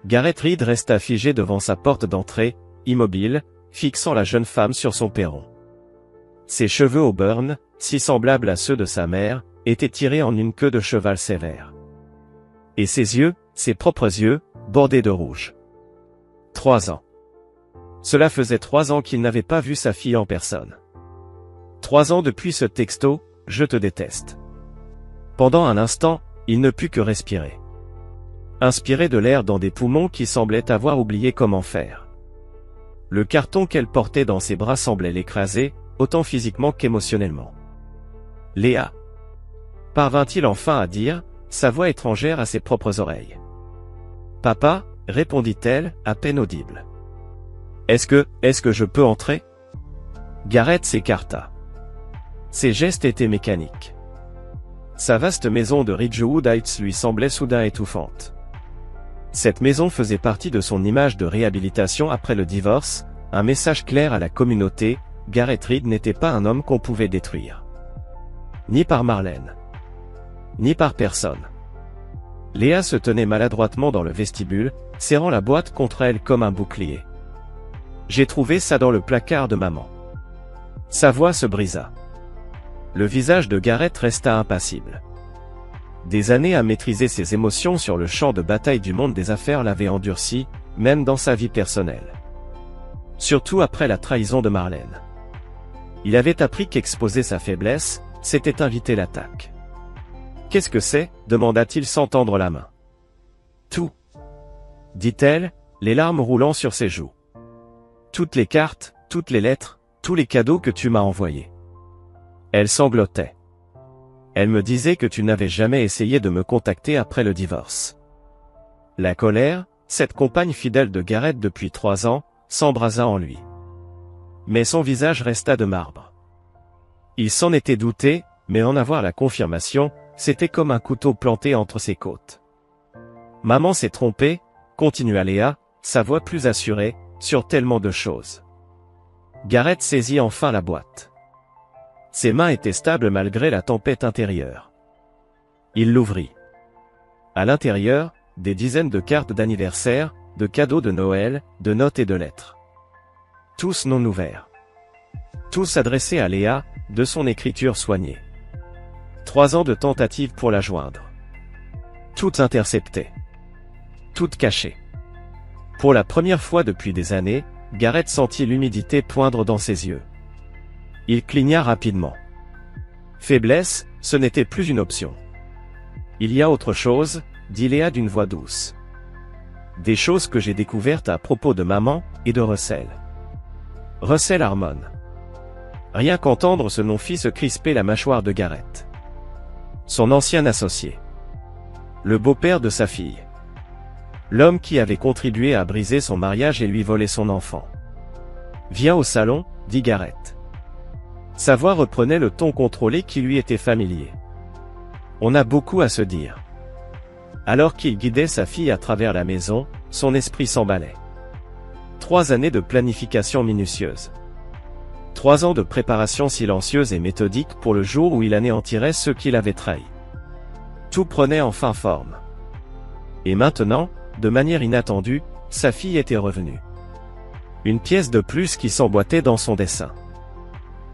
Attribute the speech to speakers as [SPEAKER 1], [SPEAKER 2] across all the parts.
[SPEAKER 1] Garrett Reed resta figé devant sa porte d'entrée, immobile, fixant la jeune femme sur son perron. Ses cheveux auburn, si semblables à ceux de sa mère, étaient tirés en une queue de cheval sévère. Et ses yeux, ses propres yeux, bordés de rouge. 3 ans. Cela faisait 3 ans qu'il n'avait pas vu sa fille en personne. 3 ans depuis ce texto, « Je te déteste ». Pendant un instant, il ne put que respirer. Inspirer de l'air dans des poumons qui semblaient avoir oublié comment faire. Le carton qu'elle portait dans ses bras semblait l'écraser, autant physiquement qu'émotionnellement. « Léa » parvint-il enfin à dire, sa voix étrangère à ses propres oreilles. « Papa » répondit-elle, à peine audible. « Est-ce que je peux entrer ?» Garrett s'écarta. Ses gestes étaient mécaniques. Sa vaste maison de Ridgewood Heights lui semblait soudain étouffante. Cette maison faisait partie de son image de réhabilitation après le divorce, un message clair à la communauté, Garrett Reed n'était pas un homme qu'on pouvait détruire. Ni par Marlène. Ni par personne. Léa se tenait maladroitement dans le vestibule, serrant la boîte contre elle comme un bouclier. « J'ai trouvé ça dans le placard de maman. » Sa voix se brisa. Le visage de Garrett resta impassible. Des années à maîtriser ses émotions sur le champ de bataille du monde des affaires l'avaient endurci, même dans sa vie personnelle. Surtout après la trahison de Marlène. Il avait appris qu'exposer sa faiblesse, c'était inviter l'attaque. « Qu'est-ce que c'est » demanda-t-il sans tendre la main. « Tout. » dit-elle, les larmes roulant sur ses joues. « Toutes les cartes, toutes les lettres, tous les cadeaux que tu m'as envoyés. » Elle sanglotait. Elle me disait que tu n'avais jamais essayé de me contacter après le divorce. La colère, cette compagne fidèle de Garrett depuis 3 ans, s'embrasa en lui. Mais son visage resta de marbre. Il s'en était douté, mais en avoir la confirmation, c'était comme un couteau planté entre ses côtes. « Maman s'est trompée » continua Léa, sa voix plus assurée, sur tellement de choses. Garrett saisit enfin la boîte. Ses mains étaient stables malgré la tempête intérieure. Il l'ouvrit. À l'intérieur, des dizaines de cartes d'anniversaire, de cadeaux de Noël, de notes et de lettres. Tous non ouverts. Tous adressés à Léa, de son écriture soignée. 3 ans de tentatives pour la joindre. Toutes interceptées. Toutes cachées. Pour la première fois depuis des années, Garrett sentit l'humidité poindre dans ses yeux. Il cligna rapidement. Faiblesse, ce n'était plus une option. Il y a autre chose, dit Léa d'une voix douce. Des choses que j'ai découvertes à propos de maman, et de Russell. Russell Harmon. Rien qu'entendre ce nom fit se crisper la mâchoire de Garrett. Son ancien associé. Le beau-père de sa fille. L'homme qui avait contribué à briser son mariage et lui voler son enfant. Viens au salon, dit Garrett. Sa voix reprenait le ton contrôlé qui lui était familier. On a beaucoup à se dire. Alors qu'il guidait sa fille à travers la maison, son esprit s'emballait. 3 années de planification minutieuse. 3 ans de préparation silencieuse et méthodique pour le jour où il anéantirait ceux qui l'avaient trahi. Tout prenait enfin forme. Et maintenant, de manière inattendue, sa fille était revenue. Une pièce de plus qui s'emboîtait dans son dessin.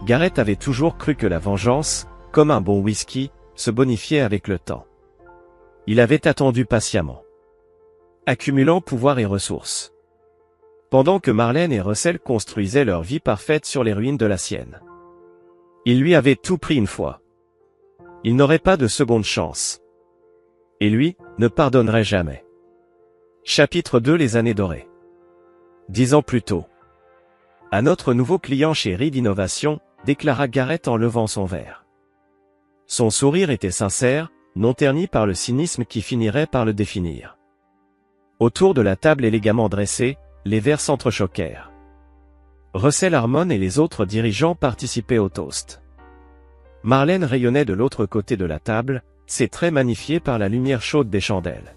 [SPEAKER 1] Garrett avait toujours cru que la vengeance, comme un bon whisky, se bonifiait avec le temps. Il avait attendu patiemment. Accumulant pouvoir et ressources. Pendant que Marlène et Russell construisaient leur vie parfaite sur les ruines de la sienne. Il lui avait tout pris une fois. Il n'aurait pas de seconde chance. Et lui, ne pardonnerait jamais. Chapitre 2 Les années dorées. 10 ans plus tôt. À notre nouveau client chez Reed Innovation, déclara Garrett en levant son verre. Son sourire était sincère, non terni par le cynisme qui finirait par le définir. Autour de la table élégamment dressée, les verres s'entrechoquèrent. Russell Harmon et les autres dirigeants participaient au toast. Marlène rayonnait de l'autre côté de la table, ses traits magnifiés par la lumière chaude des chandelles.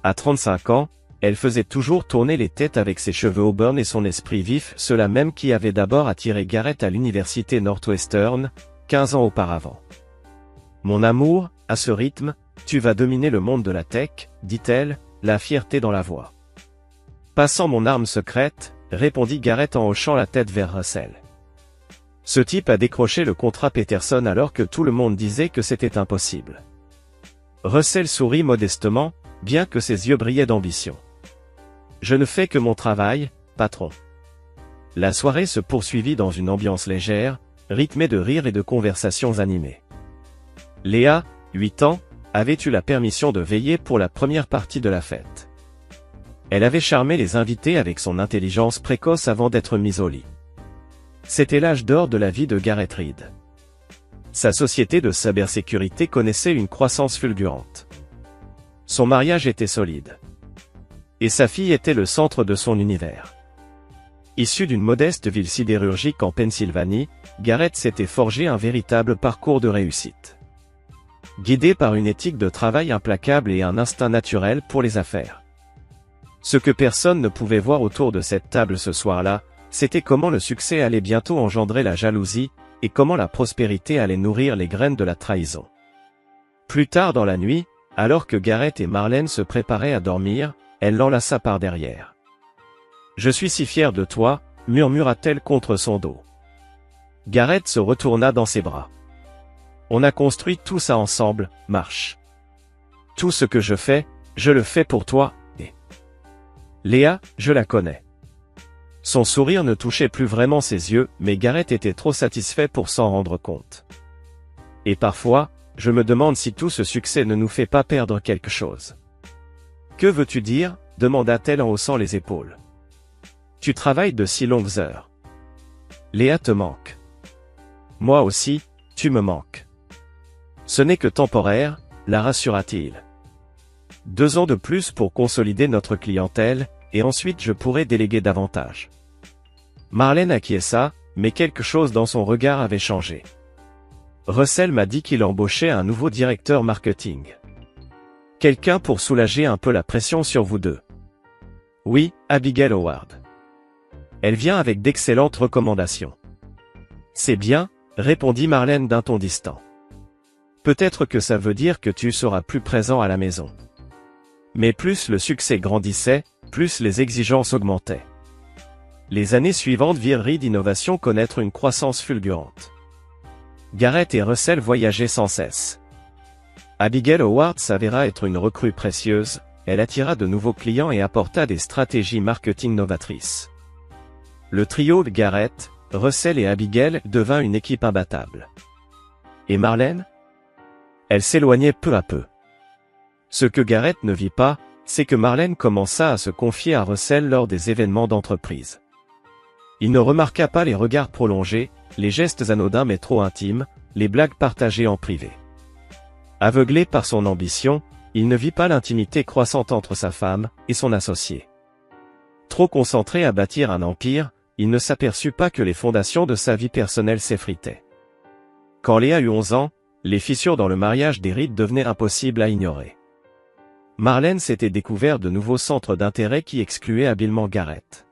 [SPEAKER 1] À 35 ans, elle faisait toujours tourner les têtes avec ses cheveux auburn et son esprit vif, ceux-là même qui avaient d'abord attiré Garrett à l'université Northwestern, 15 ans auparavant. « Mon amour, à ce rythme, tu vas dominer le monde de la tech, dit-elle, la fierté dans la voix. Passant mon arme secrète, répondit Garrett en hochant la tête vers Russell. Ce type a décroché le contrat Peterson alors que tout le monde disait que c'était impossible. Russell sourit modestement, bien que ses yeux brillaient d'ambition. Je ne fais que mon travail, patron. La soirée se poursuivit dans une ambiance légère, rythmée de rires et de conversations animées. Léa, 8 ans, avait eu la permission de veiller pour la première partie de la fête. Elle avait charmé les invités avec son intelligence précoce avant d'être mise au lit. C'était l'âge d'or de la vie de Garrett Reed. Sa société de cybersécurité connaissait une croissance fulgurante. Son mariage était solide. Et sa fille était le centre de son univers. Issu d'une modeste ville sidérurgique en Pennsylvanie, Garrett s'était forgé un véritable parcours de réussite. Guidé par une éthique de travail implacable et un instinct naturel pour les affaires. Ce que personne ne pouvait voir autour de cette table ce soir-là, c'était comment le succès allait bientôt engendrer la jalousie, et comment la prospérité allait nourrir les graines de la trahison. Plus tard dans la nuit, alors que Garrett et Marlène se préparaient à dormir, elle l'enlaça par derrière. « Je suis si fier de toi », murmura-t-elle contre son dos. Garrett se retourna dans ses bras. « On a construit tout ça ensemble, marche. Tout ce que je fais, je le fais pour toi, et... Léa, je la connais. » Son sourire ne touchait plus vraiment ses yeux, mais Garrett était trop satisfait pour s'en rendre compte. « Et parfois, je me demande si tout ce succès ne nous fait pas perdre quelque chose. »« Que veux-tu dire ?» demanda-t-elle en haussant les épaules. « Tu travailles de si longues heures. Léa te manque. Moi aussi, tu me manques. Ce n'est que temporaire, la rassura-t-il. 2 ans de plus pour consolider notre clientèle, et ensuite je pourrai déléguer davantage. » Marlène acquiesça, mais quelque chose dans son regard avait changé. Russell m'a dit qu'il embauchait un nouveau directeur marketing. Quelqu'un pour soulager un peu la pression sur vous deux. Oui, Abigail Howard. Elle vient avec d'excellentes recommandations. C'est bien, répondit Marlène d'un ton distant. Peut-être que ça veut dire que tu seras plus présent à la maison. Mais plus le succès grandissait, plus les exigences augmentaient. Les années suivantes virent Reed Innovation connaître une croissance fulgurante. Garrett et Russell voyageaient sans cesse. Abigail Howard s'avéra être une recrue précieuse, elle attira de nouveaux clients et apporta des stratégies marketing novatrices. Le trio de Garrett, Russell et Abigail devint une équipe imbattable. Et Marlène ? Elle s'éloignait peu à peu. Ce que Garrett ne vit pas, c'est que Marlène commença à se confier à Russell lors des événements d'entreprise. Il ne remarqua pas les regards prolongés, les gestes anodins mais trop intimes, les blagues partagées en privé. Aveuglé par son ambition, il ne vit pas l'intimité croissante entre sa femme et son associé. Trop concentré à bâtir un empire, il ne s'aperçut pas que les fondations de sa vie personnelle s'effritaient. Quand Léa eut 11 ans, les fissures dans le mariage des Reed devenaient impossibles à ignorer. Marlène s'était découvert de nouveaux centres d'intérêt qui excluaient habilement Garrett.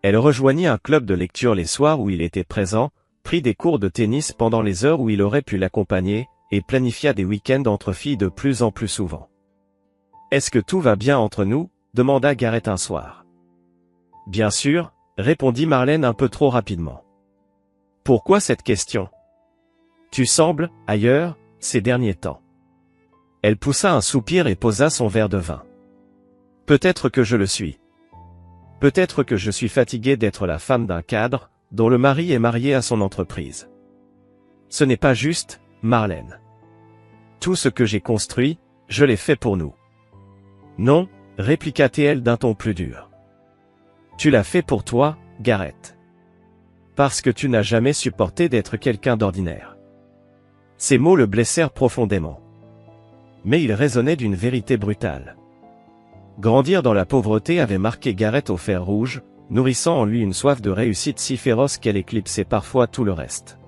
[SPEAKER 1] Elle rejoignit un club de lecture les soirs où il était présent, prit des cours de tennis pendant les heures où il aurait pu l'accompagner, et planifia des week-ends entre filles de plus en plus souvent. « Est-ce que tout va bien entre nous ?» demanda Garrett un soir. « Bien sûr », répondit Marlène un peu trop rapidement. « Pourquoi cette question ? Tu sembles, ailleurs, ces derniers temps. » Elle poussa un soupir et posa son verre de vin. « Peut-être que je le suis. Peut-être que je suis fatigué d'être la femme d'un cadre, dont le mari est marié à son entreprise. Ce n'est pas juste, Marlène. Tout ce que j'ai construit, je l'ai fait pour nous. » Non, répliqua-t-elle d'un ton plus dur. Tu l'as fait pour toi, Garrett. Parce que tu n'as jamais supporté d'être quelqu'un d'ordinaire. Ces mots le blessèrent profondément. Mais ils résonnaient d'une vérité brutale. Grandir dans la pauvreté avait marqué Garrett au fer rouge, nourrissant en lui une soif de réussite si féroce qu'elle éclipsait parfois tout le reste.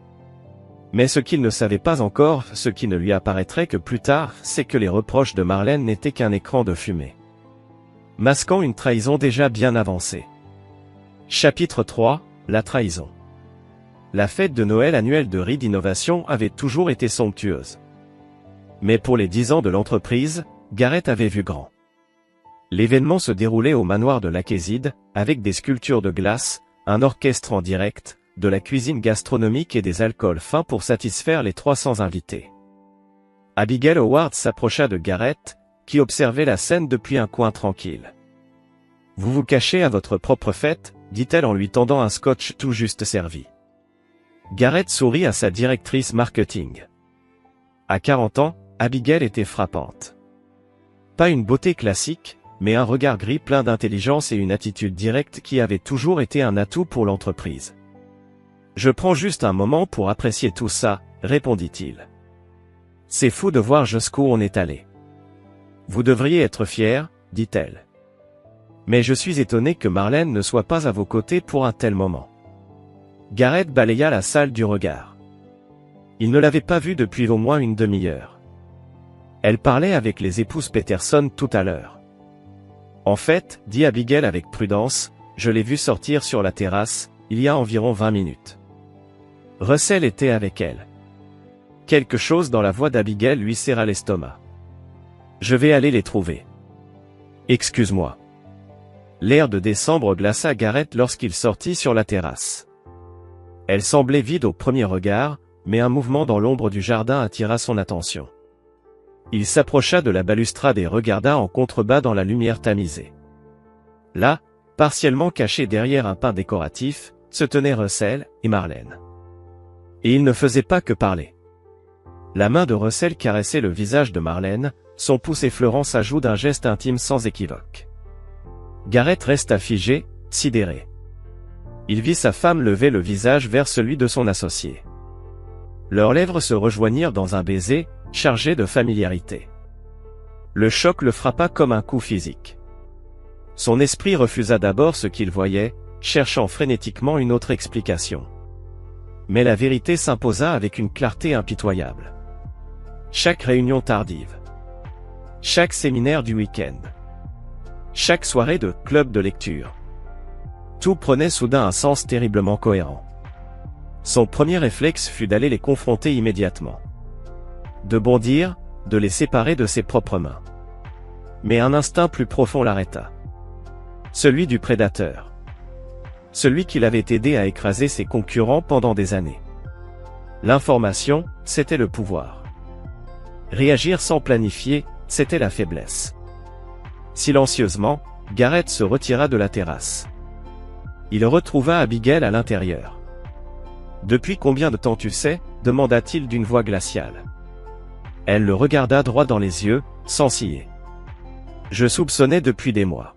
[SPEAKER 1] Mais ce qu'il ne savait pas encore, ce qui ne lui apparaîtrait que plus tard, c'est que les reproches de Marlène n'étaient qu'un écran de fumée, masquant une trahison déjà bien avancée. Chapitre 3, la trahison. La fête de Noël annuelle de Reed Innovation avait toujours été somptueuse. Mais pour les 10 ans de l'entreprise, Garrett avait vu grand. L'événement se déroulait au manoir de l'Acéside, avec des sculptures de glace, un orchestre en direct, de la cuisine gastronomique et des alcools fins pour satisfaire les 300 invités. Abigail Howard s'approcha de Garrett, qui observait la scène depuis un coin tranquille. « Vous vous cachez à votre propre fête ?» dit-elle en lui tendant un scotch tout juste servi. Garrett sourit à sa directrice marketing. À 40 ans, Abigail était frappante. Pas une beauté classique, mais un regard gris plein d'intelligence et une attitude directe qui avait toujours été un atout pour l'entreprise. « Je prends juste un moment pour apprécier tout ça, » répondit-il. « C'est fou de voir jusqu'où on est allé. »« Vous devriez être fier, » dit-elle. « Mais je suis étonné que Marlène ne soit pas à vos côtés pour un tel moment. » Garrett balaya la salle du regard. Il ne l'avait pas vue depuis au moins une demi-heure. Elle parlait avec les épouses Peterson tout à l'heure. En fait, dit Abigail avec prudence, je l'ai vue sortir sur la terrasse, il y a environ 20 minutes. Russell était avec elle. Quelque chose dans la voix d'Abigail lui serra l'estomac. Je vais aller les trouver. Excuse-moi. L'air de décembre glaça Garrett lorsqu'il sortit sur la terrasse. Elle semblait vide au premier regard, mais un mouvement dans l'ombre du jardin attira son attention. Il s'approcha de la balustrade et regarda en contrebas dans la lumière tamisée. Là, partiellement caché derrière un pin décoratif, se tenaient Russell et Marlène. Et ils ne faisaient pas que parler. La main de Russell caressait le visage de Marlène, son pouce effleurant sa joue d'un geste intime sans équivoque. Garrett resta figé, sidéré. Il vit sa femme lever le visage vers celui de son associé. Leurs lèvres se rejoignirent dans un baiser, chargé de familiarité. Le choc le frappa comme un coup physique. Son esprit refusa d'abord ce qu'il voyait, cherchant frénétiquement une autre explication. Mais la vérité s'imposa avec une clarté impitoyable. Chaque réunion tardive. Chaque séminaire du week-end. Chaque soirée de club de lecture. Tout prenait soudain un sens terriblement cohérent. Son premier réflexe fut d'aller les confronter immédiatement. De bondir, de les séparer de ses propres mains. Mais un instinct plus profond l'arrêta. Celui du prédateur. Celui qui l'avait aidé à écraser ses concurrents pendant des années. L'information, c'était le pouvoir. Réagir sans planifier, c'était la faiblesse. Silencieusement, Garrett se retira de la terrasse. Il retrouva Abigail à l'intérieur. « Depuis combien de temps tu sais ?» demanda-t-il d'une voix glaciale. Elle le regarda droit dans les yeux, sans ciller. « Je soupçonnais depuis des mois.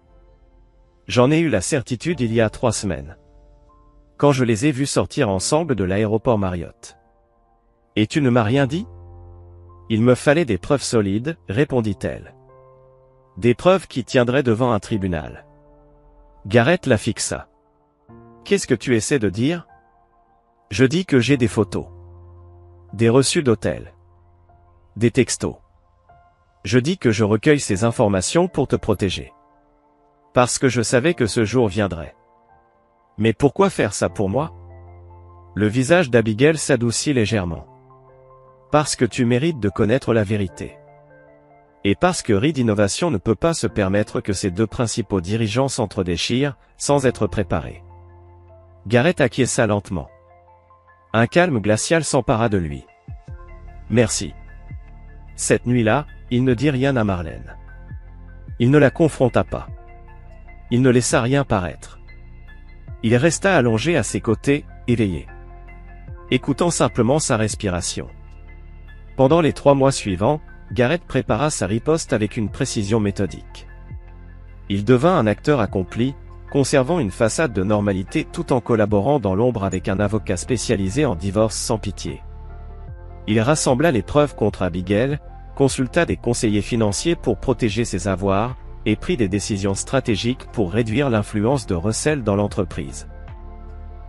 [SPEAKER 1] J'en ai eu la certitude il y a 3 semaines. Quand je les ai vus sortir ensemble de l'aéroport Marriott. Et tu ne m'as rien dit ? Il me fallait des preuves solides, répondit-elle. Des preuves qui tiendraient devant un tribunal. Garrett la fixa. Qu'est-ce que tu essaies de dire ? Je dis que j'ai des photos. Des reçus d'hôtel. Des textos. Je dis que je recueille ces informations pour te protéger. Parce que je savais que ce jour viendrait. Mais pourquoi faire ça pour moi ? Le visage d'Abigail s'adoucit légèrement. Parce que tu mérites de connaître la vérité. Et parce que Reed Innovation ne peut pas se permettre que ses 2 principaux dirigeants s'entre-déchirent, sans être préparés. Garrett acquiesça lentement. Un calme glacial s'empara de lui. Merci. Cette nuit-là, il ne dit rien à Marlène. Il ne la confronta pas. Il ne laissa rien paraître. Il resta allongé à ses côtés, éveillé. Écoutant simplement sa respiration. Pendant les 3 mois suivants, Garrett prépara sa riposte avec une précision méthodique. Il devint un acteur accompli, conservant une façade de normalité tout en collaborant dans l'ombre avec un avocat spécialisé en divorce sans pitié. Il rassembla les preuves contre Abigail, consulta des conseillers financiers pour protéger ses avoirs, et prit des décisions stratégiques pour réduire l'influence de Russell dans l'entreprise.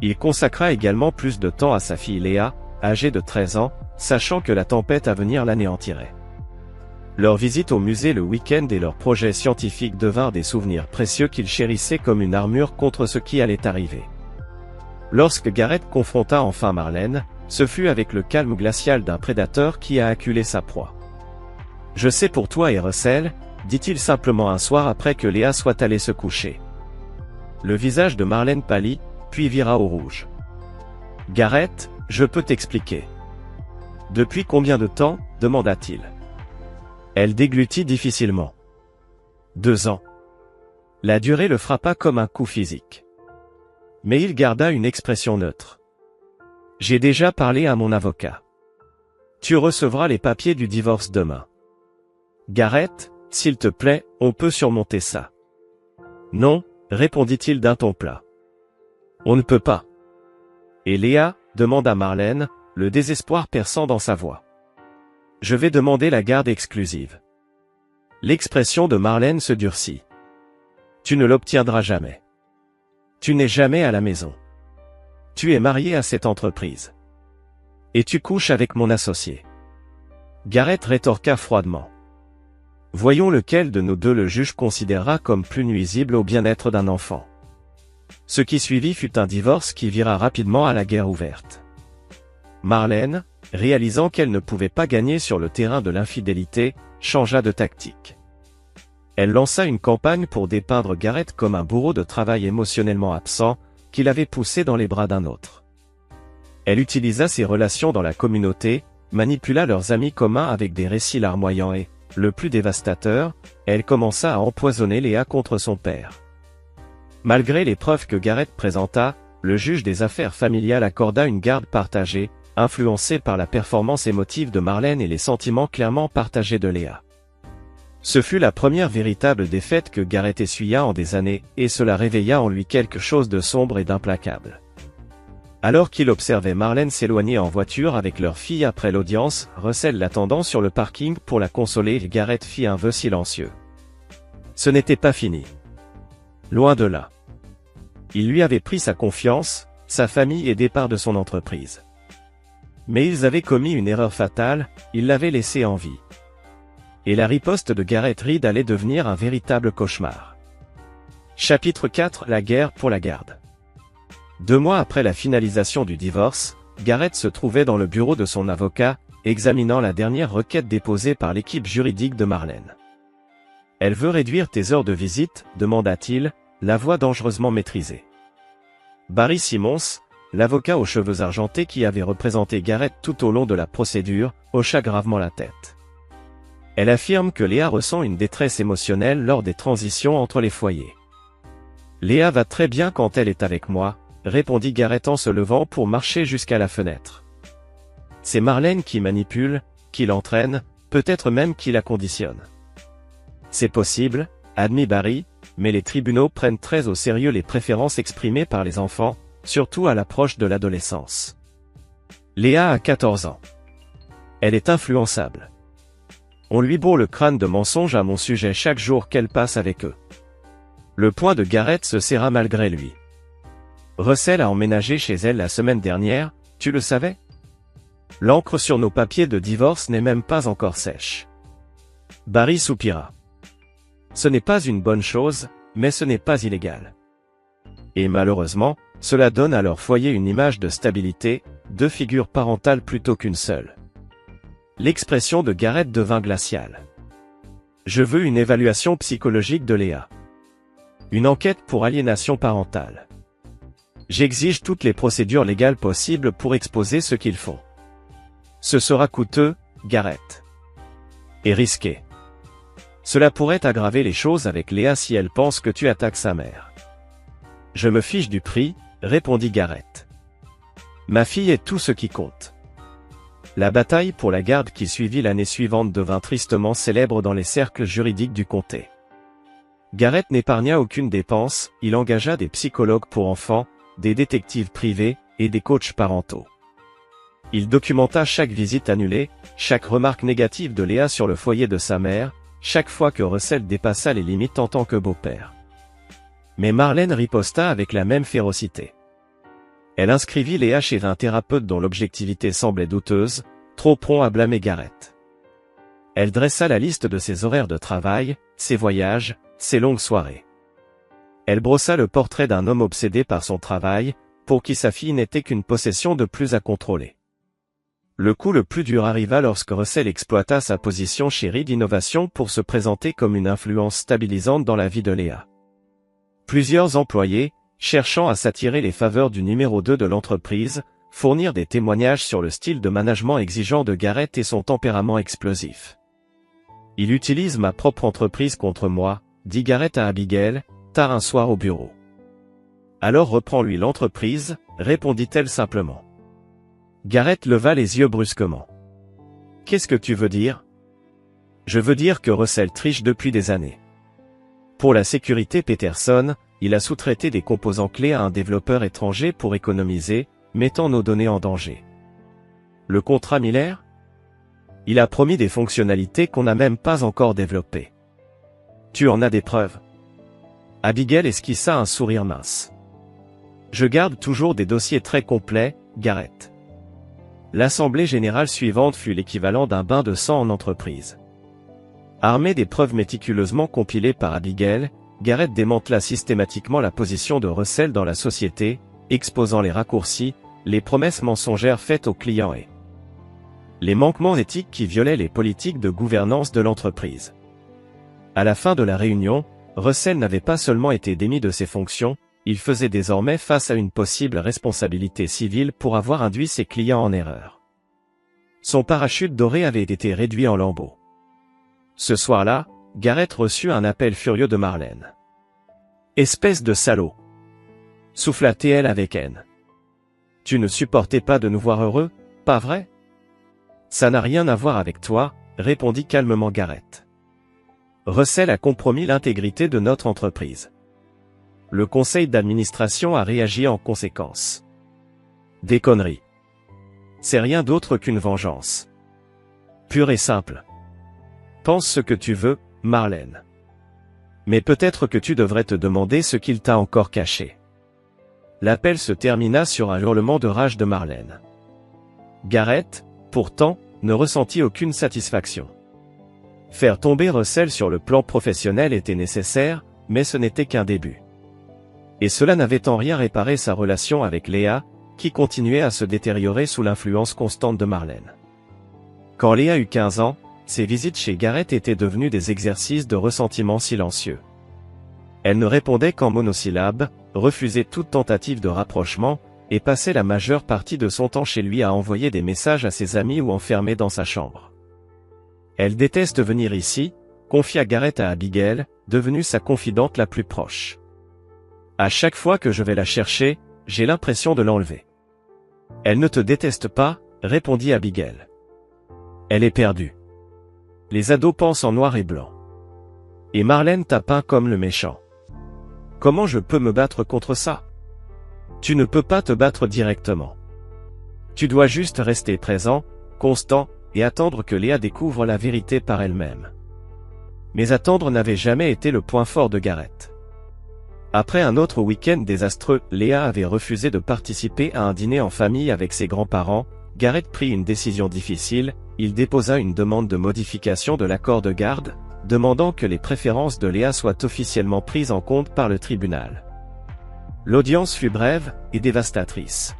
[SPEAKER 1] Il consacra également plus de temps à sa fille Léa, âgée de 13 ans, sachant que la tempête à venir l'anéantirait. Leur visite au musée le week-end et leurs projets scientifiques devinrent des souvenirs précieux qu'il chérissait comme une armure contre ce qui allait arriver. Lorsque Garrett confronta enfin Marlène, ce fut avec le calme glacial d'un prédateur qui a acculé sa proie. « Je sais pour toi et Russell, dit-il simplement un soir après que Léa soit allée se coucher. Le visage de Marlène pâlit, puis vira au rouge. Gareth, je peux t'expliquer. Depuis combien de temps, demanda-t-il. Elle déglutit difficilement. 2 ans. La durée le frappa comme un coup physique. Mais il garda une expression neutre. J'ai déjà parlé à mon avocat. Tu recevras les papiers du divorce demain. Gareth, s'il te plaît, on peut surmonter ça. Non, répondit-il d'un ton plat. On ne peut pas. Et Léa, demanda Marlène, le désespoir perçant dans sa voix. Je vais demander la garde exclusive. L'expression de Marlène se durcit. Tu ne l'obtiendras jamais. Tu n'es jamais à la maison. Tu es marié à cette entreprise. Et tu couches avec mon associé. Gareth rétorqua froidement. Voyons lequel de nous deux le juge considérera comme plus nuisible au bien-être d'un enfant. Ce qui suivit fut un divorce qui vira rapidement à la guerre ouverte. Marlène, réalisant qu'elle ne pouvait pas gagner sur le terrain de l'infidélité, changea de tactique. Elle lança une campagne pour dépeindre Gareth comme un bourreau de travail émotionnellement absent, qu'il avait poussé dans les bras d'un autre. Elle utilisa ses relations dans la communauté, manipula leurs amis communs avec des récits larmoyants et, le plus dévastateur, elle commença à empoisonner Léa contre son père. Malgré les preuves que Gareth présenta, le juge des affaires familiales accorda une garde partagée, influencée par la performance émotive de Marlène et les sentiments clairement partagés de Léa. Ce fut la première véritable défaite que Gareth essuya en des années, et cela réveilla en lui quelque chose de sombre et d'implacable. Alors qu'il observait Marlène s'éloigner en voiture avec leur fille après l'audience, Russell l'attendant sur le parking pour la consoler et Gareth fit un vœu silencieux. Ce n'était pas fini. Loin de là. Il lui avait pris sa confiance, sa famille et départ de son entreprise. Mais ils avaient commis une erreur fatale, ils l'avaient laissé en vie. Et la riposte de Gareth Reed allait devenir un véritable cauchemar. Chapitre 4 : La guerre pour la garde. 2 mois après la finalisation du divorce, Gareth se trouvait dans le bureau de son avocat, examinant la dernière requête déposée par l'équipe juridique de Marlène. « Elle veut réduire tes heures de visite ?» demanda-t-il, la voix dangereusement maîtrisée. Barry Simmons, l'avocat aux cheveux argentés qui avait représenté Gareth tout au long de la procédure, hocha gravement la tête. Elle affirme que Léa ressent une détresse émotionnelle lors des transitions entre les foyers. Léa va très bien quand elle est avec moi, répondit Gareth en se levant pour marcher jusqu'à la fenêtre. C'est Marlène qui manipule, qui l'entraîne, peut-être même qui la conditionne. C'est possible, admit Barry, mais les tribunaux prennent très au sérieux les préférences exprimées par les enfants, surtout à l'approche de l'adolescence. Léa a 14 ans. Elle est influençable. On lui bourre le crâne de mensonges à mon sujet chaque jour qu'elle passe avec eux. Le poing de Gareth se serra malgré lui. Russell a emménagé chez elle la semaine dernière, tu le savais? L'encre sur nos papiers de divorce n'est même pas encore sèche. Barry soupira. Ce n'est pas une bonne chose, mais ce n'est pas illégal. Et malheureusement, cela donne à leur foyer une image de stabilité, 2 figures parentales plutôt qu'une seule. L'expression de Gareth devint glaciale. Je veux une évaluation psychologique de Léa. Une enquête pour aliénation parentale. J'exige toutes les procédures légales possibles pour exposer ce qu'ils font. Ce sera coûteux, Gareth. Et risqué. Cela pourrait aggraver les choses avec Léa si elle pense que tu attaques sa mère. Je me fiche du prix, répondit Gareth. Ma fille est tout ce qui compte. La bataille pour la garde qui suivit l'année suivante devint tristement célèbre dans les cercles juridiques du comté. Gareth n'épargna aucune dépense, il engagea des psychologues pour enfants, des détectives privés, et des coachs parentaux. Il documenta chaque visite annulée, chaque remarque négative de Léa sur le foyer de sa mère, chaque fois que Russell dépassa les limites en tant que beau-père. Mais Marlène riposta avec la même férocité. Elle inscrivit Léa chez un thérapeute dont l'objectivité semblait douteuse, trop prompt à blâmer Gareth. Elle dressa la liste de ses horaires de travail, ses voyages, ses longues soirées. Elle brossa le portrait d'un homme obsédé par son travail, pour qui sa fille n'était qu'une possession de plus à contrôler. Le coup le plus dur arriva lorsque Russell exploita sa position chez Reed Innovation pour se présenter comme une influence stabilisante dans la vie de Léa. Plusieurs employés, cherchant à s'attirer les faveurs du numéro 2 de l'entreprise, fournirent des témoignages sur le style de management exigeant de Garrett et son tempérament explosif. « Il utilise ma propre entreprise contre moi », dit Garrett à Abigail, tard un soir au bureau. « Alors reprends-lui l'entreprise », répondit-elle simplement. Garrett leva les yeux brusquement. « Qu'est-ce que tu veux dire ?»« Je veux dire que Russell triche depuis des années. Pour la sécurité Peterson, il a sous-traité des composants clés à un développeur étranger pour économiser, mettant nos données en danger. Le contrat Miller ? Il a promis des fonctionnalités qu'on n'a même pas encore développées. Tu en as des preuves ? Abigail esquissa un sourire mince. Je garde toujours des dossiers très complets, Garrett. L'assemblée générale suivante fut l'équivalent d'un bain de sang en entreprise. Armé des preuves méticuleusement compilées par Abigail, Garrett démantela systématiquement la position de Russell dans la société, exposant les raccourcis, les promesses mensongères faites aux clients et les manquements éthiques qui violaient les politiques de gouvernance de l'entreprise. À la fin de la réunion, Russell n'avait pas seulement été démis de ses fonctions, il faisait désormais face à une possible responsabilité civile pour avoir induit ses clients en erreur. Son parachute doré avait été réduit en lambeaux. Ce soir-là, Garrett reçut un appel furieux de Marlène. « Espèce de salaud !» souffla-t-elle avec haine. « Tu ne supportais pas de nous voir heureux, pas vrai ? » « Ça n'a rien à voir avec toi, » répondit calmement Garrett. « Russell a compromis l'intégrité de notre entreprise. Le conseil d'administration a réagi en conséquence. Des conneries. C'est rien d'autre qu'une vengeance. Pure et simple. Pense ce que tu veux, Marlène. Mais peut-être que tu devrais te demander ce qu'il t'a encore caché. » L'appel se termina sur un hurlement de rage de Marlène. Garrett, pourtant, ne ressentit aucune satisfaction. Faire tomber Russell sur le plan professionnel était nécessaire, mais ce n'était qu'un début. Et cela n'avait en rien réparé sa relation avec Léa, qui continuait à se détériorer sous l'influence constante de Marlène. Quand Léa eut 15 ans, ses visites chez Garrett étaient devenues des exercices de ressentiment silencieux. Elle ne répondait qu'en monosyllabes, refusait toute tentative de rapprochement, et passait la majeure partie de son temps chez lui à envoyer des messages à ses amis ou enfermée dans sa chambre. Elle déteste venir ici, confia Garrett à Abigail, devenue sa confidente la plus proche. À chaque fois que je vais la chercher, j'ai l'impression de l'enlever. Elle ne te déteste pas, répondit Abigail. Elle est perdue. Les ados pensent en noir et blanc. Et Marlène t'a peint comme le méchant. Comment je peux me battre contre ça ? Tu ne peux pas te battre directement. Tu dois juste rester présent, constant, et attendre que Léa découvre la vérité par elle-même. Mais attendre n'avait jamais été le point fort de Garrett. Après un autre week-end désastreux, Léa avait refusé de participer à un dîner en famille avec ses grands-parents. Garrett prit une décision difficile, il déposa une demande de modification de l'accord de garde, demandant que les préférences de Léa soient officiellement prises en compte par le tribunal. L'audience fut brève et dévastatrice.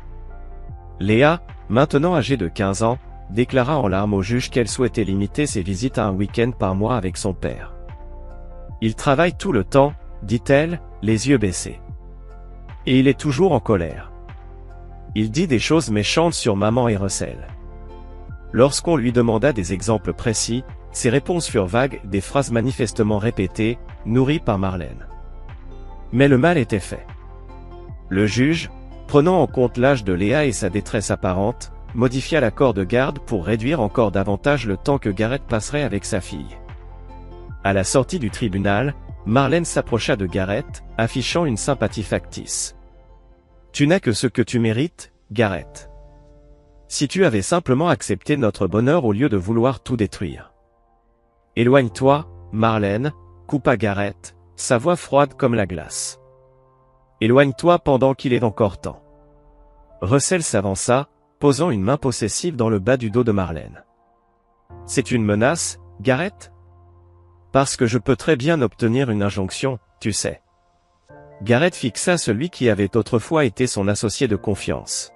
[SPEAKER 1] Léa, maintenant âgée de 15 ans, déclara en larmes au juge qu'elle souhaitait limiter ses visites à un week-end par mois avec son père. « Il travaille tout le temps, » dit-elle, les yeux baissés. « Et il est toujours en colère. Il dit des choses méchantes sur maman et Russell. » Lorsqu'on lui demanda des exemples précis, ses réponses furent vagues, des phrases manifestement répétées, nourries par Marlène. Mais le mal était fait. Le juge, prenant en compte l'âge de Léa et sa détresse apparente, modifia l'accord de garde pour réduire encore davantage le temps que Garrett passerait avec sa fille. À la sortie du tribunal, Marlène s'approcha de Garrett, affichant une sympathie factice. « Tu n'as que ce que tu mérites, Garrett. Si tu avais simplement accepté notre bonheur au lieu de vouloir tout détruire. »« Éloigne-toi, Marlène, » coupa Garrett, sa voix froide comme la glace. « Éloigne-toi pendant qu'il est encore temps. » Russell s'avança, posant une main possessive dans le bas du dos de Marlène. « C'est une menace, Garrett ? Parce que je peux très bien obtenir une injonction, tu sais. » Garrett fixa celui qui avait autrefois été son associé de confiance.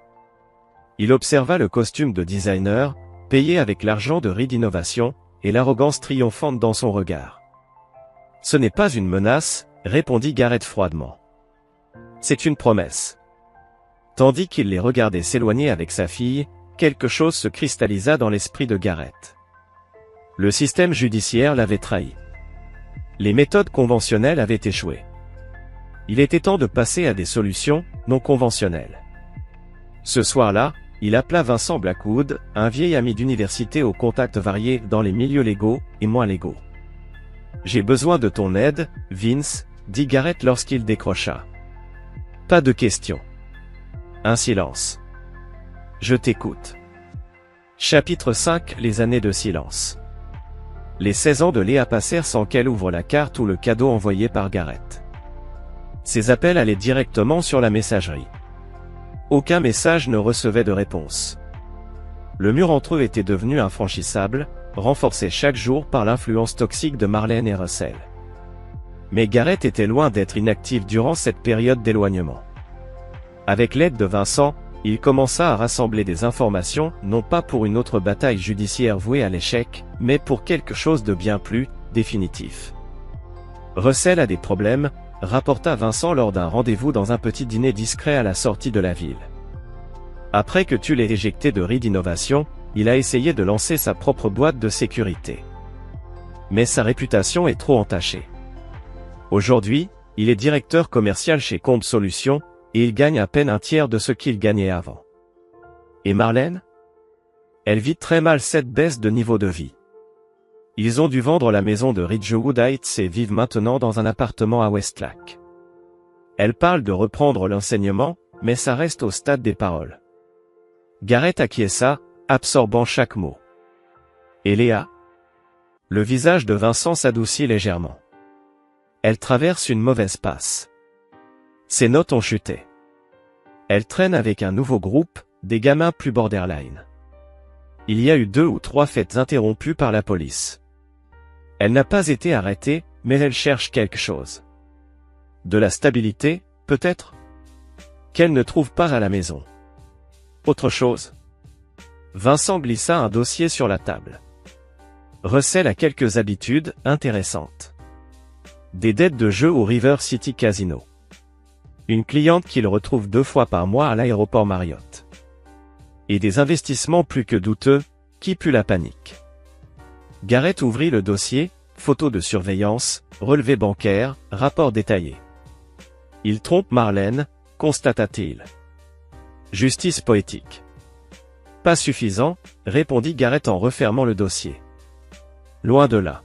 [SPEAKER 1] « Il observa le costume de designer, payé avec l'argent de Reed Innovation, et l'arrogance triomphante dans son regard. « Ce n'est pas une menace, » répondit Garrett froidement. « C'est une promesse. » Tandis qu'il les regardait s'éloigner avec sa fille, quelque chose se cristallisa dans l'esprit de Garrett. Le système judiciaire l'avait trahi. Les méthodes conventionnelles avaient échoué. Il était temps de passer à des solutions non conventionnelles. Ce soir-là, il appela Vincent Blackwood, un vieil ami d'université aux contacts variés dans les milieux légaux et moins légaux. « J'ai besoin de ton aide, Vince, » dit Garrett lorsqu'il décrocha. « Pas de question. » Un silence. « Je t'écoute. » Chapitre 5 – Les années de silence. Les 16 ans de Léa passèrent sans qu'elle ouvre la carte ou le cadeau envoyé par Garrett. Ses appels allaient directement sur la messagerie. Aucun message ne recevait de réponse. Le mur entre eux était devenu infranchissable, renforcé chaque jour par l'influence toxique de Marlène et Russell. Mais Garrett était loin d'être inactif durant cette période d'éloignement. Avec l'aide de Vincent, il commença à rassembler des informations, non pas pour une autre bataille judiciaire vouée à l'échec, mais pour quelque chose de bien plus définitif. Russell a des problèmes, rapporta Vincent lors d'un rendez-vous dans un petit dîner discret à la sortie de la ville. Après que tu l'aies éjecté de Reed Innovation, il a essayé de lancer sa propre boîte de sécurité. Mais sa réputation est trop entachée. Aujourd'hui, il est directeur commercial chez Combe Solutions, et il gagne à peine un tiers de ce qu'il gagnait avant. Et Marlène? Elle vit très mal cette baisse de niveau de vie. Ils ont dû vendre la maison de Ridgewood Heights et vivent maintenant dans un appartement à Westlake. Elle parle de reprendre l'enseignement, mais ça reste au stade des paroles. Garrett acquiesça, absorbant chaque mot. Et Léa? Le visage de Vincent s'adoucit légèrement. Elle traverse une mauvaise passe. Ses notes ont chuté. Elle traîne avec un nouveau groupe, des gamins plus borderline. Il y a eu 2 ou 3 fêtes interrompues par la police. Elle n'a pas été arrêtée, mais elle cherche quelque chose. De la stabilité, peut-être? Qu'elle ne trouve pas à la maison. Autre chose? Vincent glissa un dossier sur la table. Russell a quelques habitudes intéressantes. Des dettes de jeu au River City Casino. Une cliente qu'il retrouve 2 fois par mois à l'aéroport Marriott. Et des investissements plus que douteux, qui puent la panique. Garrett ouvrit le dossier, photos de surveillance, relevés bancaires, rapports détaillés. Il trompe Marlène, constata-t-il. Justice poétique. Pas suffisant, répondit Garrett en refermant le dossier. Loin de là.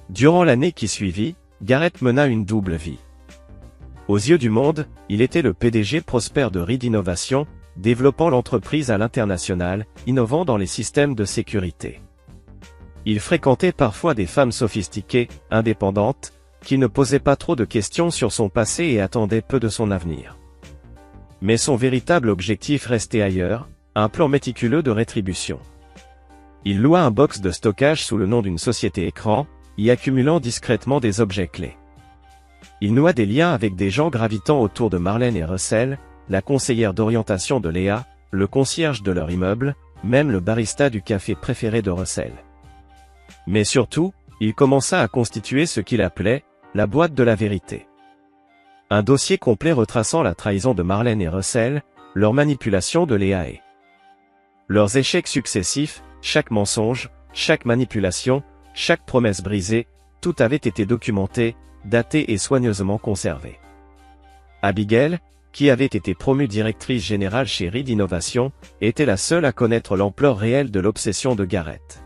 [SPEAKER 1] Durant l'année qui suivit, Garrett mena une double vie. Aux yeux du monde, il était le PDG prospère de Reed Innovation, développant l'entreprise à l'international, innovant dans les systèmes de sécurité. Il fréquentait parfois des femmes sophistiquées, indépendantes, qui ne posaient pas trop de questions sur son passé et attendaient peu de son avenir. Mais son véritable objectif restait ailleurs, un plan méticuleux de rétribution. Il loua un box de stockage sous le nom d'une société écran, y accumulant discrètement des objets clés. Il noua des liens avec des gens gravitant autour de Marlène et Russell, la conseillère d'orientation de Léa, le concierge de leur immeuble, même le barista du café préféré de Russell. Mais surtout, il commença à constituer ce qu'il appelait la boîte de la vérité. Un dossier complet retraçant la trahison de Marlène et Russell, leur manipulation de Léa et leurs échecs successifs, chaque mensonge, chaque manipulation, chaque promesse brisée, tout avait été documenté, daté et soigneusement conservé. Abigail, qui avait été promue directrice générale chez Reed Innovation, était la seule à connaître l'ampleur réelle de l'obsession de Garrett.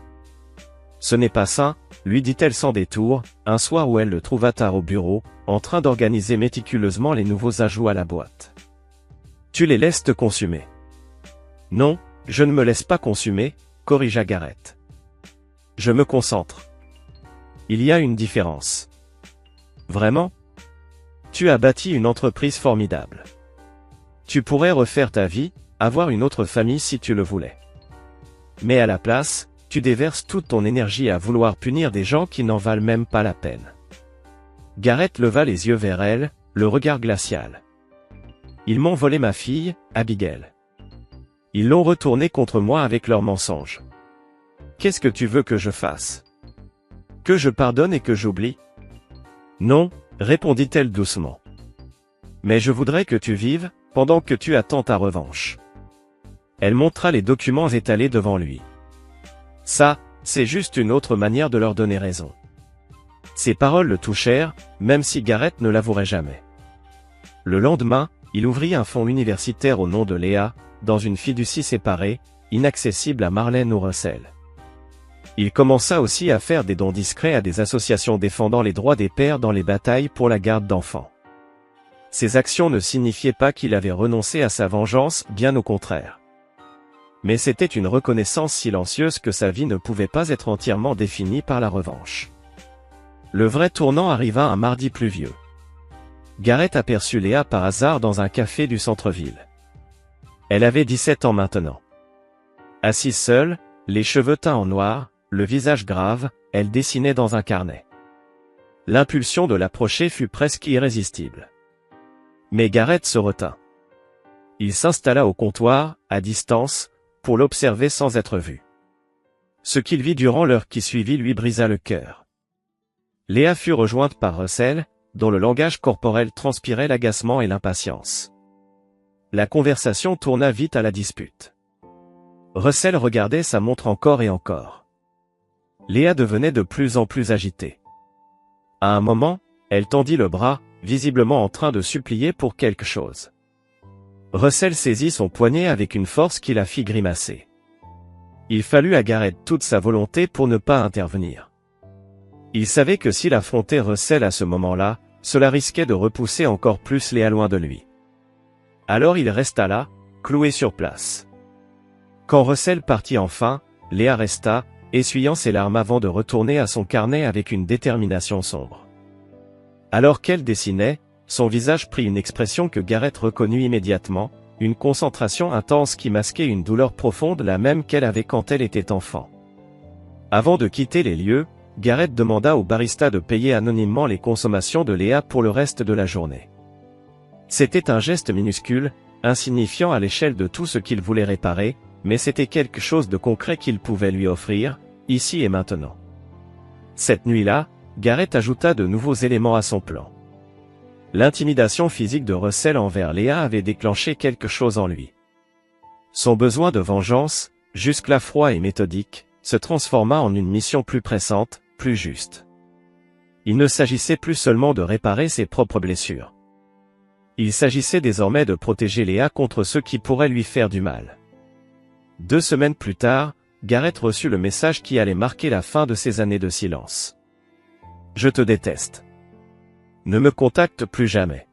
[SPEAKER 1] Ce n'est pas ça, lui dit-elle sans détour, un soir où elle le trouva tard au bureau, en train d'organiser méticuleusement les nouveaux ajouts à la boîte. Tu les laisses te consumer. Non, je ne me laisse pas consumer, corrigea Garrett. Je me concentre. Il y a une différence. Vraiment? Tu as bâti une entreprise formidable. Tu pourrais refaire ta vie, avoir une autre famille si tu le voulais. Mais à la place, tu déverses toute ton énergie à vouloir punir des gens qui n'en valent même pas la peine. Garrett leva les yeux vers elle, le regard glacial. Ils m'ont volé ma fille, Abigail. Ils l'ont retourné contre moi avec leurs mensonges. Qu'est-ce que tu veux que je fasse? Que je pardonne et que j'oublie? Non, répondit-elle doucement. Mais je voudrais que tu vives, pendant que tu attends ta revanche. Elle montra les documents étalés devant lui. Ça, c'est juste une autre manière de leur donner raison. Ces paroles le touchèrent, même si Gareth ne l'avouerait jamais. Le lendemain, il ouvrit un fonds universitaire au nom de Léa, dans une fiducie séparée, inaccessible à Marlène ou Russell. Il commença aussi à faire des dons discrets à des associations défendant les droits des pères dans les batailles pour la garde d'enfants. Ces actions ne signifiaient pas qu'il avait renoncé à sa vengeance, bien au contraire. Mais c'était une reconnaissance silencieuse que sa vie ne pouvait pas être entièrement définie par la revanche. Le vrai tournant arriva un mardi pluvieux. Gareth aperçut Léa par hasard dans un café du centre-ville. Elle avait 17 ans maintenant. Assise seule, les cheveux teints en noir, le visage grave, elle dessinait dans un carnet. L'impulsion de l'approcher fut presque irrésistible. Mais Gareth se retint. Il s'installa au comptoir, à distance, pour l'observer sans être vu. Ce qu'il vit durant l'heure qui suivit lui brisa le cœur. Léa fut rejointe par Russell, dont le langage corporel transpirait l'agacement et l'impatience. La conversation tourna vite à la dispute. Russell regardait sa montre encore et encore. Léa devenait de plus en plus agitée. À un moment, elle tendit le bras, visiblement en train de supplier pour quelque chose. Russell saisit son poignet avec une force qui la fit grimacer. Il fallut à Gareth toute sa volonté pour ne pas intervenir. Il savait que s'il affrontait Russell à ce moment-là, cela risquait de repousser encore plus Léa loin de lui. Alors il resta là, cloué sur place. Quand Russell partit enfin, Léa resta, essuyant ses larmes avant de retourner à son carnet avec une détermination sombre. Alors qu'elle dessinait, son visage prit une expression que Gareth reconnut immédiatement, une concentration intense qui masquait une douleur profonde, la même qu'elle avait quand elle était enfant. Avant de quitter les lieux, Gareth demanda au barista de payer anonymement les consommations de Léa pour le reste de la journée. C'était un geste minuscule, insignifiant à l'échelle de tout ce qu'il voulait réparer, mais c'était quelque chose de concret qu'il pouvait lui offrir, ici et maintenant. Cette nuit-là, Gareth ajouta de nouveaux éléments à son plan. L'intimidation physique de Russell envers Léa avait déclenché quelque chose en lui. Son besoin de vengeance, jusque-là froid et méthodique, se transforma en une mission plus pressante, plus juste. Il ne s'agissait plus seulement de réparer ses propres blessures. Il s'agissait désormais de protéger Léa contre ceux qui pourraient lui faire du mal. 2 semaines plus tard, Gareth reçut le message qui allait marquer la fin de ses années de silence. « Je te déteste. Ne me contacte plus jamais. »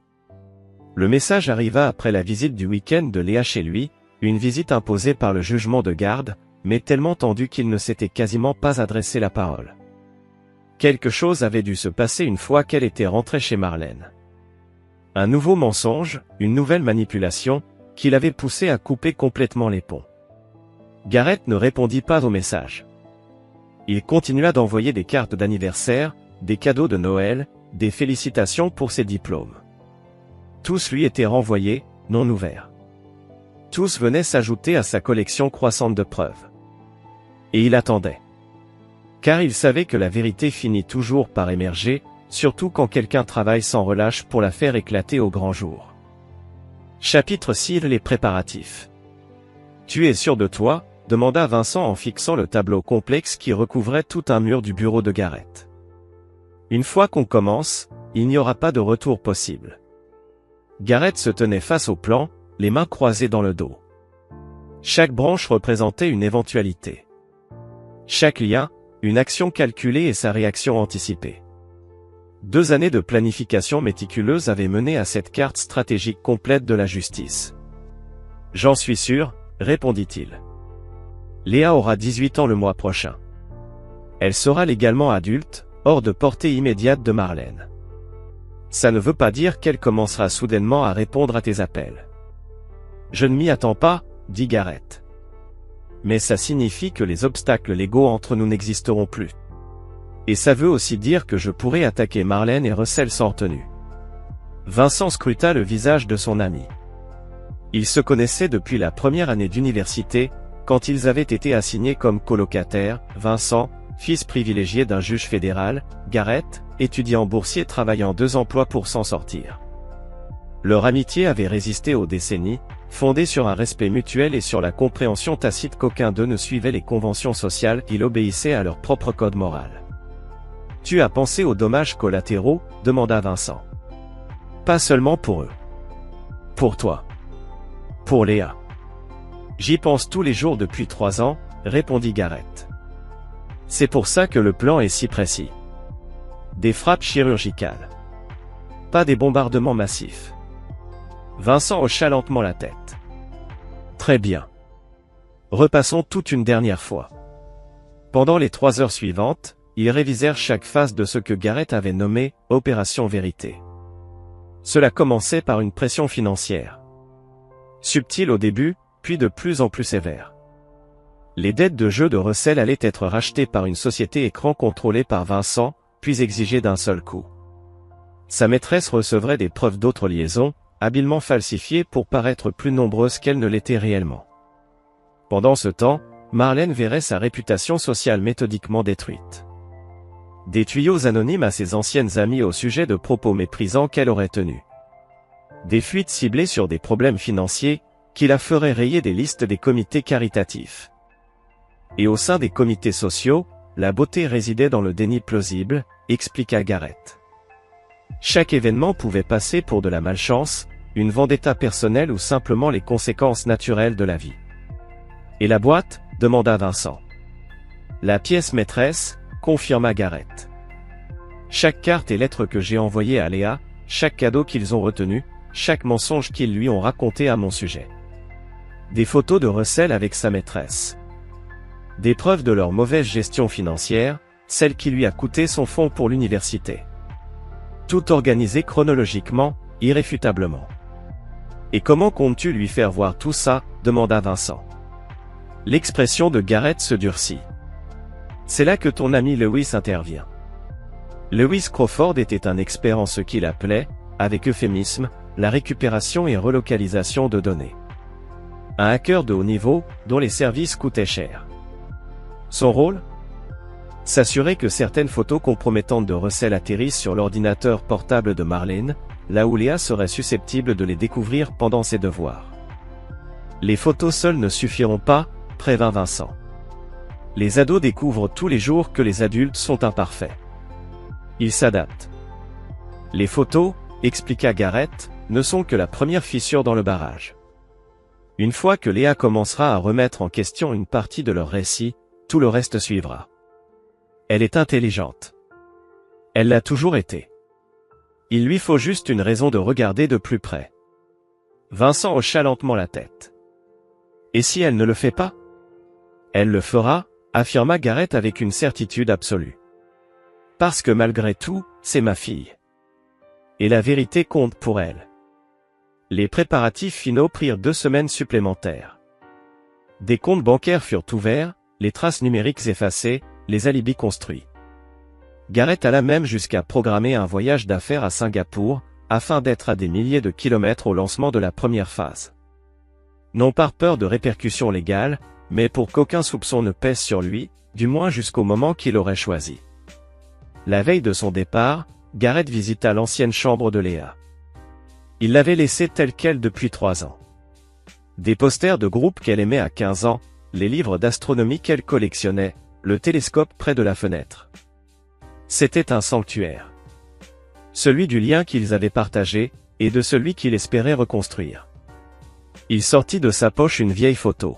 [SPEAKER 1] Le message arriva après la visite du week-end de Léa chez lui, une visite imposée par le jugement de garde, mais tellement tendue qu'il ne s'était quasiment pas adressé la parole. Quelque chose avait dû se passer une fois qu'elle était rentrée chez Marlène. Un nouveau mensonge, une nouvelle manipulation, qui l'avait poussé à couper complètement les ponts. Gareth ne répondit pas au message. Il continua d'envoyer des cartes d'anniversaire, des cadeaux de Noël, des félicitations pour ses diplômes. Tous lui étaient renvoyés, non ouverts. Tous venaient s'ajouter à sa collection croissante de preuves. Et il attendait. Car il savait que la vérité finit toujours par émerger, surtout quand quelqu'un travaille sans relâche pour la faire éclater au grand jour. Chapitre 6. Les préparatifs. « Tu es sûr de toi ?» demanda Vincent en fixant le tableau complexe qui recouvrait tout un mur du bureau de Gareth. « Une fois qu'on commence, il n'y aura pas de retour possible. » Gareth se tenait face au plan, les mains croisées dans le dos. Chaque branche représentait une éventualité. Chaque lien, une action calculée et sa réaction anticipée. 2 années de planification méticuleuse avaient mené à cette carte stratégique complète de la justice. « J'en suis sûr, » répondit-il. Léa aura 18 ans le mois prochain. Elle sera légalement adulte, hors de portée immédiate de Marlène. Ça ne veut pas dire qu'elle commencera soudainement à répondre à tes appels. Je ne m'y attends pas, dit Gareth. Mais ça signifie que les obstacles légaux entre nous n'existeront plus. Et ça veut aussi dire que je pourrai attaquer Marlène et Russell sans retenue. Vincent scruta le visage de son ami. Ils se connaissaient depuis la première année d'université, quand ils avaient été assignés comme colocataires, Vincent, fils privilégié d'un juge fédéral, Gareth, étudiant boursier travaillant 2 emplois pour s'en sortir. Leur amitié avait résisté aux décennies, fondée sur un respect mutuel et sur la compréhension tacite qu'aucun d'eux ne suivait les conventions sociales, ils obéissaient à leur propre code moral. « Tu as pensé aux dommages collatéraux ?» demanda Vincent. « Pas seulement pour eux. Pour toi. Pour Léa. »« J'y pense tous les jours depuis 3 ans, » répondit Gareth. « C'est pour ça que le plan est si précis. Des frappes chirurgicales. Pas des bombardements massifs. » Vincent hocha lentement la tête. « Très bien. Repassons toute une dernière fois. » Pendant les 3 heures suivantes, ils révisèrent chaque phase de ce que Gareth avait nommé « Opération Vérité ». Cela commençait par une pression financière. Subtile au début, puis de plus en plus sévère. Les dettes de jeux de Russell allaient être rachetées par une société écran contrôlée par Vincent, puis exigées d'un seul coup. Sa maîtresse recevrait des preuves d'autres liaisons, habilement falsifiées pour paraître plus nombreuses qu'elles ne l'étaient réellement. Pendant ce temps, Marlène verrait sa réputation sociale méthodiquement détruite. Des tuyaux anonymes à ses anciennes amies au sujet de propos méprisants qu'elle aurait tenus. Des fuites ciblées sur des problèmes financiers, qui la feraient rayer des listes des comités caritatifs. Et au sein des comités sociaux, la beauté résidait dans le déni plausible, expliqua Gareth. Chaque événement pouvait passer pour de la malchance, une vendetta personnelle ou simplement les conséquences naturelles de la vie. « Et la boîte ?» demanda Vincent. « La pièce maîtresse ?» confirma Gareth. « Chaque carte et lettre que j'ai envoyée à Léa, chaque cadeau qu'ils ont retenu, chaque mensonge qu'ils lui ont raconté à mon sujet. Des photos de Russell avec sa maîtresse. Des preuves de leur mauvaise gestion financière, celle qui lui a coûté son fonds pour l'université. Tout organisé chronologiquement, irréfutablement. « Et comment comptes-tu lui faire voir tout ça ?» demanda Vincent. L'expression de Gareth se durcit. C'est là que ton ami Lewis intervient. Lewis Crawford était un expert en ce qu'il appelait, avec euphémisme, la récupération et relocalisation de données. Un hacker de haut niveau, dont les services coûtaient cher. Son rôle ? S'assurer que certaines photos compromettantes de Russell atterrissent sur l'ordinateur portable de Marlène, là où Léa serait susceptible de les découvrir pendant ses devoirs. Les photos seules ne suffiront pas, prévint Vincent. Les ados découvrent tous les jours que les adultes sont imparfaits. Ils s'adaptent. Les photos, expliqua Gareth, ne sont que la première fissure dans le barrage. Une fois que Léa commencera à remettre en question une partie de leur récit, tout le reste suivra. Elle est intelligente. Elle l'a toujours été. Il lui faut juste une raison de regarder de plus près. Vincent hocha lentement la tête. Et si elle ne le fait pas ? Elle le fera, affirma Gareth avec une certitude absolue. Parce que malgré tout, c'est ma fille. Et la vérité compte pour elle. Les préparatifs finaux prirent 2 semaines supplémentaires. Des comptes bancaires furent ouverts, les traces numériques effacées, les alibis construits. Gareth alla même jusqu'à programmer un voyage d'affaires à Singapour, afin d'être à des milliers de kilomètres au lancement de la première phase. Non par peur de répercussions légales, mais pour qu'aucun soupçon ne pèse sur lui, du moins jusqu'au moment qu'il aurait choisi. La veille de son départ, Gareth visita l'ancienne chambre de Léa. Il l'avait laissée telle quelle depuis 3 ans. Des posters de groupes qu'elle aimait à 15 ans, les livres d'astronomie qu'elle collectionnait, le télescope près de la fenêtre. C'était un sanctuaire. Celui du lien qu'ils avaient partagé, et de celui qu'il espérait reconstruire. Il sortit de sa poche une vieille photo.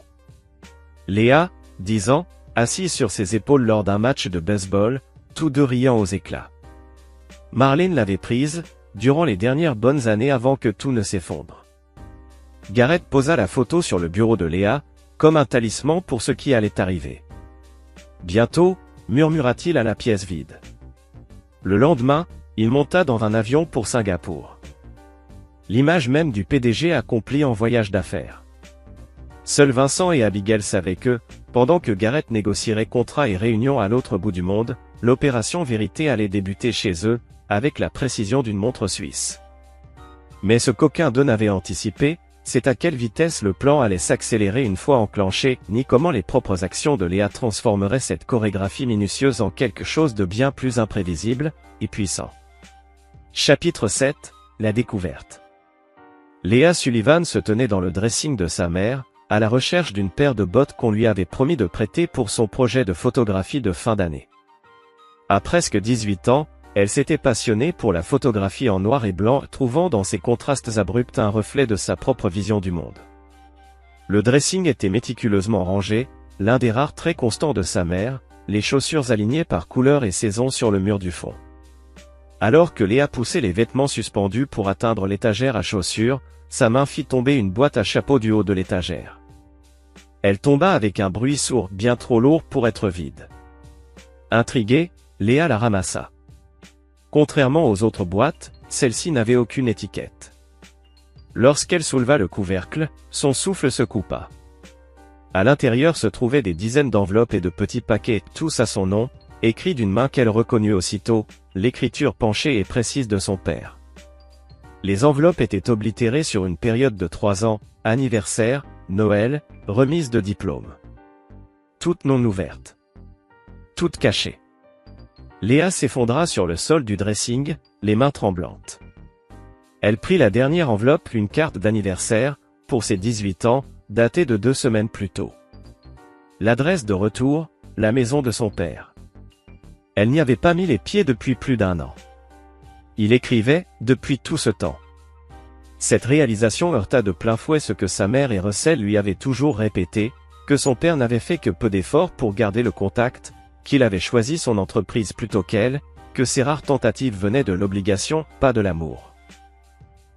[SPEAKER 1] Léa, 10 ans, assise sur ses épaules lors d'un match de baseball, tous deux riant aux éclats. Marlène l'avait prise, durant les dernières bonnes années avant que tout ne s'effondre. Gareth posa la photo sur le bureau de Léa, comme un talisman pour ce qui allait arriver. Bientôt, murmura-t-il à la pièce vide. Le lendemain, il monta dans un avion pour Singapour. L'image même du PDG accompli en voyage d'affaires. Seuls Vincent et Abigail savaient que, pendant que Gareth négocierait contrats et réunions à l'autre bout du monde, l'opération Vérité allait débuter chez eux, avec la précision d'une montre suisse. Mais ce qu'aucun d'eux n'avait anticipé, c'est à quelle vitesse le plan allait s'accélérer une fois enclenché, ni comment les propres actions de Léa transformeraient cette chorégraphie minutieuse en quelque chose de bien plus imprévisible et puissant. Chapitre 7, la découverte. Léa Sullivan se tenait dans le dressing de sa mère, à la recherche d'une paire de bottes qu'on lui avait promis de prêter pour son projet de photographie de fin d'année. À presque 18 ans, elle s'était passionnée pour la photographie en noir et blanc, trouvant dans ces contrastes abrupts un reflet de sa propre vision du monde. Le dressing était méticuleusement rangé, l'un des rares traits constants de sa mère, les chaussures alignées par couleur et saison sur le mur du fond. Alors que Léa poussait les vêtements suspendus pour atteindre l'étagère à chaussures, sa main fit tomber une boîte à chapeau du haut de l'étagère. Elle tomba avec un bruit sourd, bien trop lourd pour être vide. Intriguée, Léa la ramassa. Contrairement aux autres boîtes, celle-ci n'avait aucune étiquette. Lorsqu'elle souleva le couvercle, son souffle se coupa. À l'intérieur se trouvaient des dizaines d'enveloppes et de petits paquets, tous à son nom, écrits d'une main qu'elle reconnut aussitôt, l'écriture penchée et précise de son père. Les enveloppes étaient oblitérées sur une période de 3 ans, anniversaire, Noël, remise de diplôme. Toutes non ouvertes. Toutes cachées. Léa s'effondra sur le sol du dressing, les mains tremblantes. Elle prit la dernière enveloppe, une carte d'anniversaire, pour ses 18 ans, datée de 2 semaines plus tôt. L'adresse de retour, la maison de son père. Elle n'y avait pas mis les pieds depuis plus d'1 an. Il écrivait, depuis tout ce temps. Cette réalisation heurta de plein fouet ce que sa mère et Russell lui avaient toujours répété, que son père n'avait fait que peu d'efforts pour garder le contact, qu'il avait choisi son entreprise plutôt qu'elle, que ses rares tentatives venaient de l'obligation, pas de l'amour.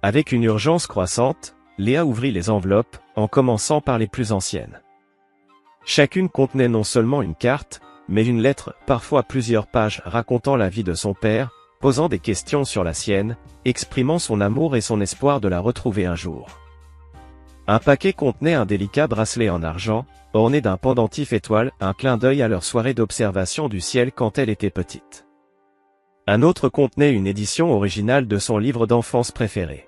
[SPEAKER 1] Avec une urgence croissante, Léa ouvrit les enveloppes, en commençant par les plus anciennes. Chacune contenait non seulement une carte, mais une lettre, parfois plusieurs pages, racontant la vie de son père, posant des questions sur la sienne, exprimant son amour et son espoir de la retrouver un jour. Un paquet contenait un délicat bracelet en argent, orné d'un pendentif étoile, un clin d'œil à leur soirée d'observation du ciel quand elle était petite. Un autre contenait une édition originale de son livre d'enfance préféré.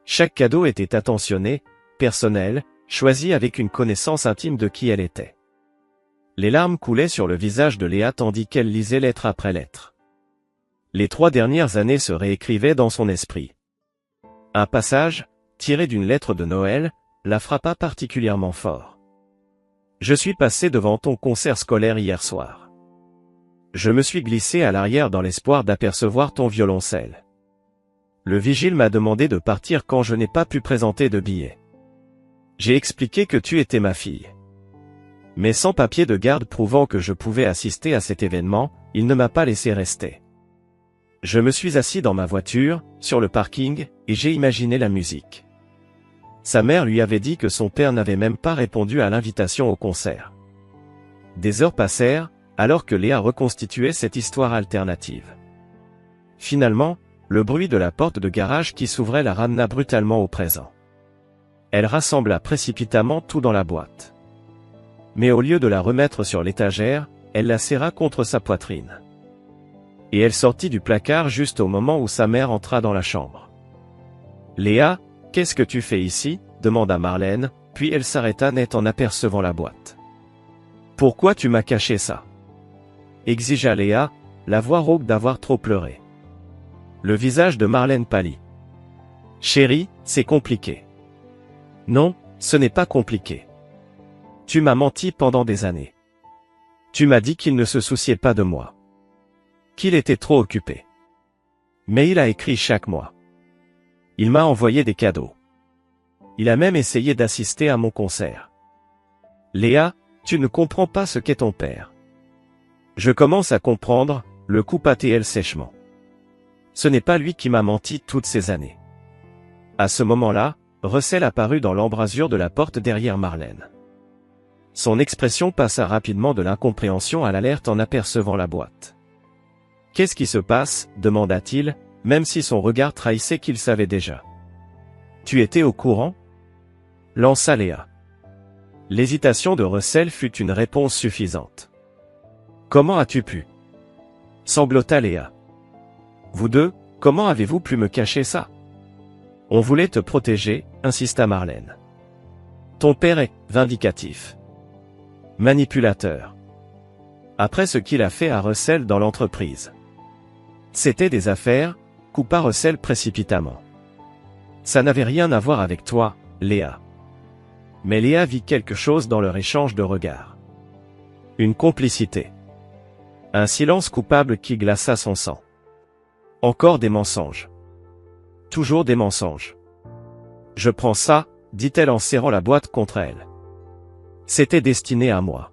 [SPEAKER 1] Chaque cadeau était attentionné, personnel, choisi avec une connaissance intime de qui elle était. Les larmes coulaient sur le visage de Léa tandis qu'elle lisait lettre après lettre. Les 3 dernières années se réécrivaient dans son esprit. Un passage, tiré d'une lettre de Noël, la frappa particulièrement fort. « Je suis passé devant ton concert scolaire hier soir. Je me suis glissé à l'arrière dans l'espoir d'apercevoir ton violoncelle. Le vigile m'a demandé de partir quand je n'ai pas pu présenter de billets. J'ai expliqué que tu étais ma fille. Mais sans papier de garde prouvant que je pouvais assister à cet événement, il ne m'a pas laissé rester. Je me suis assis dans ma voiture, sur le parking, et j'ai imaginé la musique. » Sa mère lui avait dit que son père n'avait même pas répondu à l'invitation au concert. Des heures passèrent, alors que Léa reconstituait cette histoire alternative. Finalement, le bruit de la porte de garage qui s'ouvrait la ramena brutalement au présent. Elle rassembla précipitamment tout dans la boîte. Mais au lieu de la remettre sur l'étagère, elle la serra contre sa poitrine. Et elle sortit du placard juste au moment où sa mère entra dans la chambre. « Léa, qu'est-ce que tu fais ici ?» demanda Marlène, puis elle s'arrêta net en apercevant la boîte. « Pourquoi tu m'as caché ça ?» exigea Léa, la voix rauque d'avoir trop pleuré. Le visage de Marlène pâlit. « Chérie, c'est compliqué. » « Non, ce n'est pas compliqué. Tu m'as menti pendant des années. Tu m'as dit qu'il ne se souciait pas de moi. Qu'il était trop occupé. Mais il a écrit chaque mois. Il m'a envoyé des cadeaux. Il a même essayé d'assister à mon concert. Léa, tu ne comprends pas ce qu'est ton père. Je commence à comprendre, le coupa-t-elle sèchement. Ce n'est pas lui qui m'a menti toutes ces années. À ce moment-là, Russell apparut dans l'embrasure de la porte derrière Marlène. Son expression passa rapidement de l'incompréhension à l'alerte en apercevant la boîte. « Qu'est-ce qui se passe ?» demanda-t-il, même si son regard trahissait qu'il savait déjà. « Tu étais au courant ?» lança Léa. L'hésitation de Russell fut une réponse suffisante. « Comment as-tu pu ?» sanglota Léa. « Vous deux, comment avez-vous pu me cacher ça ?» On voulait te protéger, insista Marlène. Ton père est vindicatif. Manipulateur. Après ce qu'il a fait à Russell dans l'entreprise. C'était des affaires, coupa Russell précipitamment. Ça n'avait rien à voir avec toi, Léa. Mais Léa vit quelque chose dans leur échange de regards. Une complicité. Un silence coupable qui glaça son sang. Encore des mensonges. Toujours des mensonges. Je prends ça, dit-elle en serrant la boîte contre elle. C'était destiné à moi.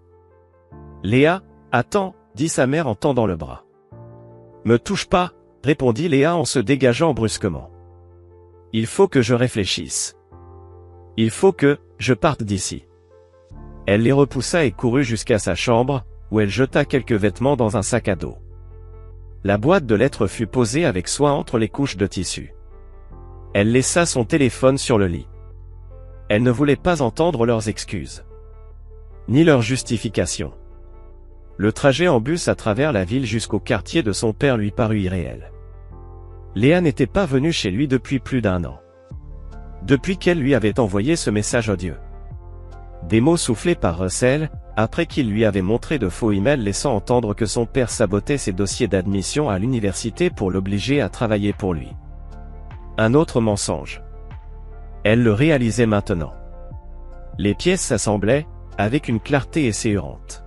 [SPEAKER 1] Léa, attends, dit sa mère en tendant le bras. Me touche pas, répondit Léa en se dégageant brusquement. Il faut que je réfléchisse. Il faut que je parte d'ici. Elle les repoussa et courut jusqu'à sa chambre, où elle jeta quelques vêtements dans un sac à dos. La boîte de lettres fut posée avec soin entre les couches de tissu. Elle laissa son téléphone sur le lit. Elle ne voulait pas entendre leurs excuses. Ni leurs justifications. Le trajet en bus à travers la ville jusqu'au quartier de son père lui parut irréel. Léa n'était pas venue chez lui depuis plus d'1 an. Depuis qu'elle lui avait envoyé ce message odieux. Des mots soufflés par Russell, après qu'il lui avait montré de faux emails laissant entendre que son père sabotait ses dossiers d'admission à l'université pour l'obliger à travailler pour lui. Un autre mensonge. Elle le réalisait maintenant. Les pièces s'assemblaient, avec une clarté esséurante.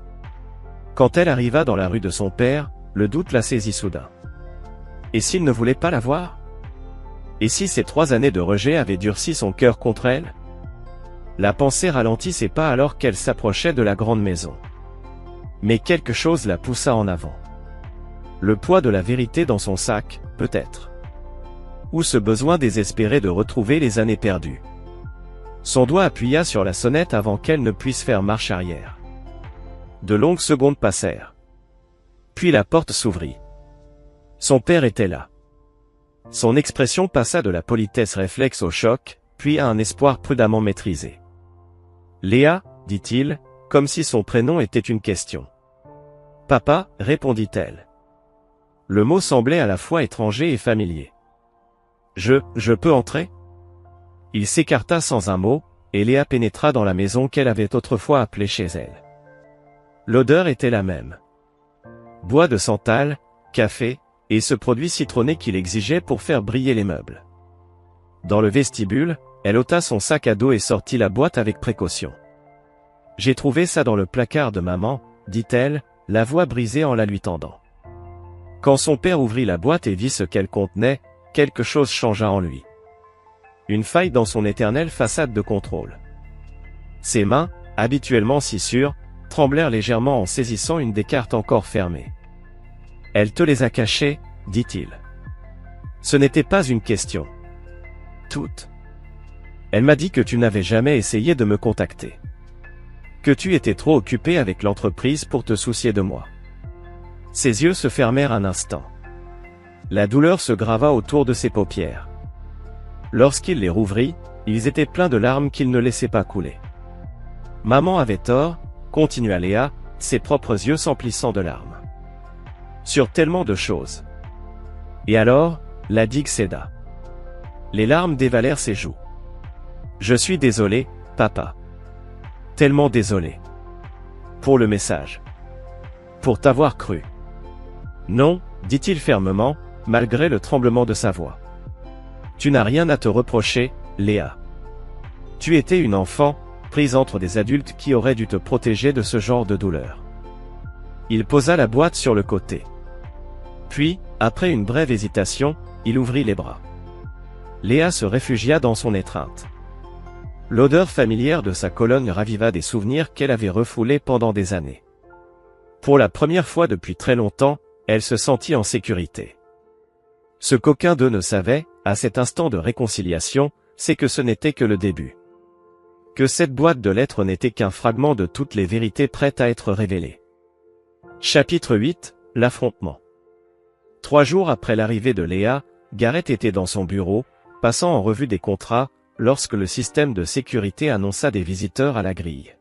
[SPEAKER 1] Quand elle arriva dans la rue de son père, le doute la saisit soudain. Et s'il ne voulait pas la voir? Et si ces 3 années de rejet avaient durci son cœur contre elle? La pensée ralentit ses pas alors qu'elle s'approchait de la grande maison. Mais quelque chose la poussa en avant. Le poids de la vérité dans son sac, peut-être. Ou ce besoin désespéré de retrouver les années perdues. Son doigt appuya sur la sonnette avant qu'elle ne puisse faire marche arrière. De longues secondes passèrent. Puis la porte s'ouvrit. Son père était là. Son expression passa de la politesse réflexe au choc, puis à un espoir prudemment maîtrisé. « Léa, dit-il, comme si son prénom était une question. « Papa, répondit-elle. Le mot semblait à la fois étranger et familier. « Je peux entrer ?» Il s'écarta sans un mot, et Léa pénétra dans la maison qu'elle avait autrefois appelée chez elle. L'odeur était la même. Bois de santal, café, et ce produit citronné qu'il exigeait pour faire briller les meubles. Dans le vestibule, elle ôta son sac à dos et sortit la boîte avec précaution. « J'ai trouvé ça dans le placard de maman, » dit-elle, la voix brisée en la lui tendant. Quand son père ouvrit la boîte et vit ce qu'elle contenait, quelque chose changea en lui. Une faille dans son éternelle façade de contrôle. Ses mains, habituellement si sûres, tremblèrent légèrement en saisissant une des cartes encore fermées. « Elle te les a cachées, » dit-il. Ce n'était pas une question. Toutes. Elle m'a dit que tu n'avais jamais essayé de me contacter. Que tu étais trop occupé avec l'entreprise pour te soucier de moi. Ses yeux se fermèrent un instant. La douleur se grava autour de ses paupières. Lorsqu'il les rouvrit, ils étaient pleins de larmes qu'il ne laissait pas couler. Maman avait tort, continua Léa, ses propres yeux s'emplissant de larmes. Sur tellement de choses. Et alors, la digue céda. Les larmes dévalèrent ses joues. Je suis désolé, papa. Tellement désolé. Pour le message. Pour t'avoir cru. Non, dit-il fermement, malgré le tremblement de sa voix. Tu n'as rien à te reprocher, Léa. Tu étais une enfant, prise entre des adultes qui auraient dû te protéger de ce genre de douleur. Il posa la boîte sur le côté. Puis, après une brève hésitation, il ouvrit les bras. Léa se réfugia dans son étreinte. L'odeur familière de sa colonne raviva des souvenirs qu'elle avait refoulés pendant des années. Pour la première fois depuis très longtemps, elle se sentit en sécurité. Ce qu'aucun d'eux ne savait, à cet instant de réconciliation, c'est que ce n'était que le début. Que cette boîte de lettres n'était qu'un fragment de toutes les vérités prêtes à être révélées. Chapitre 8, l'affrontement. 3 jours après l'arrivée de Léa, Gareth était dans son bureau, passant en revue des contrats, lorsque le système de sécurité annonça des visiteurs à la grille.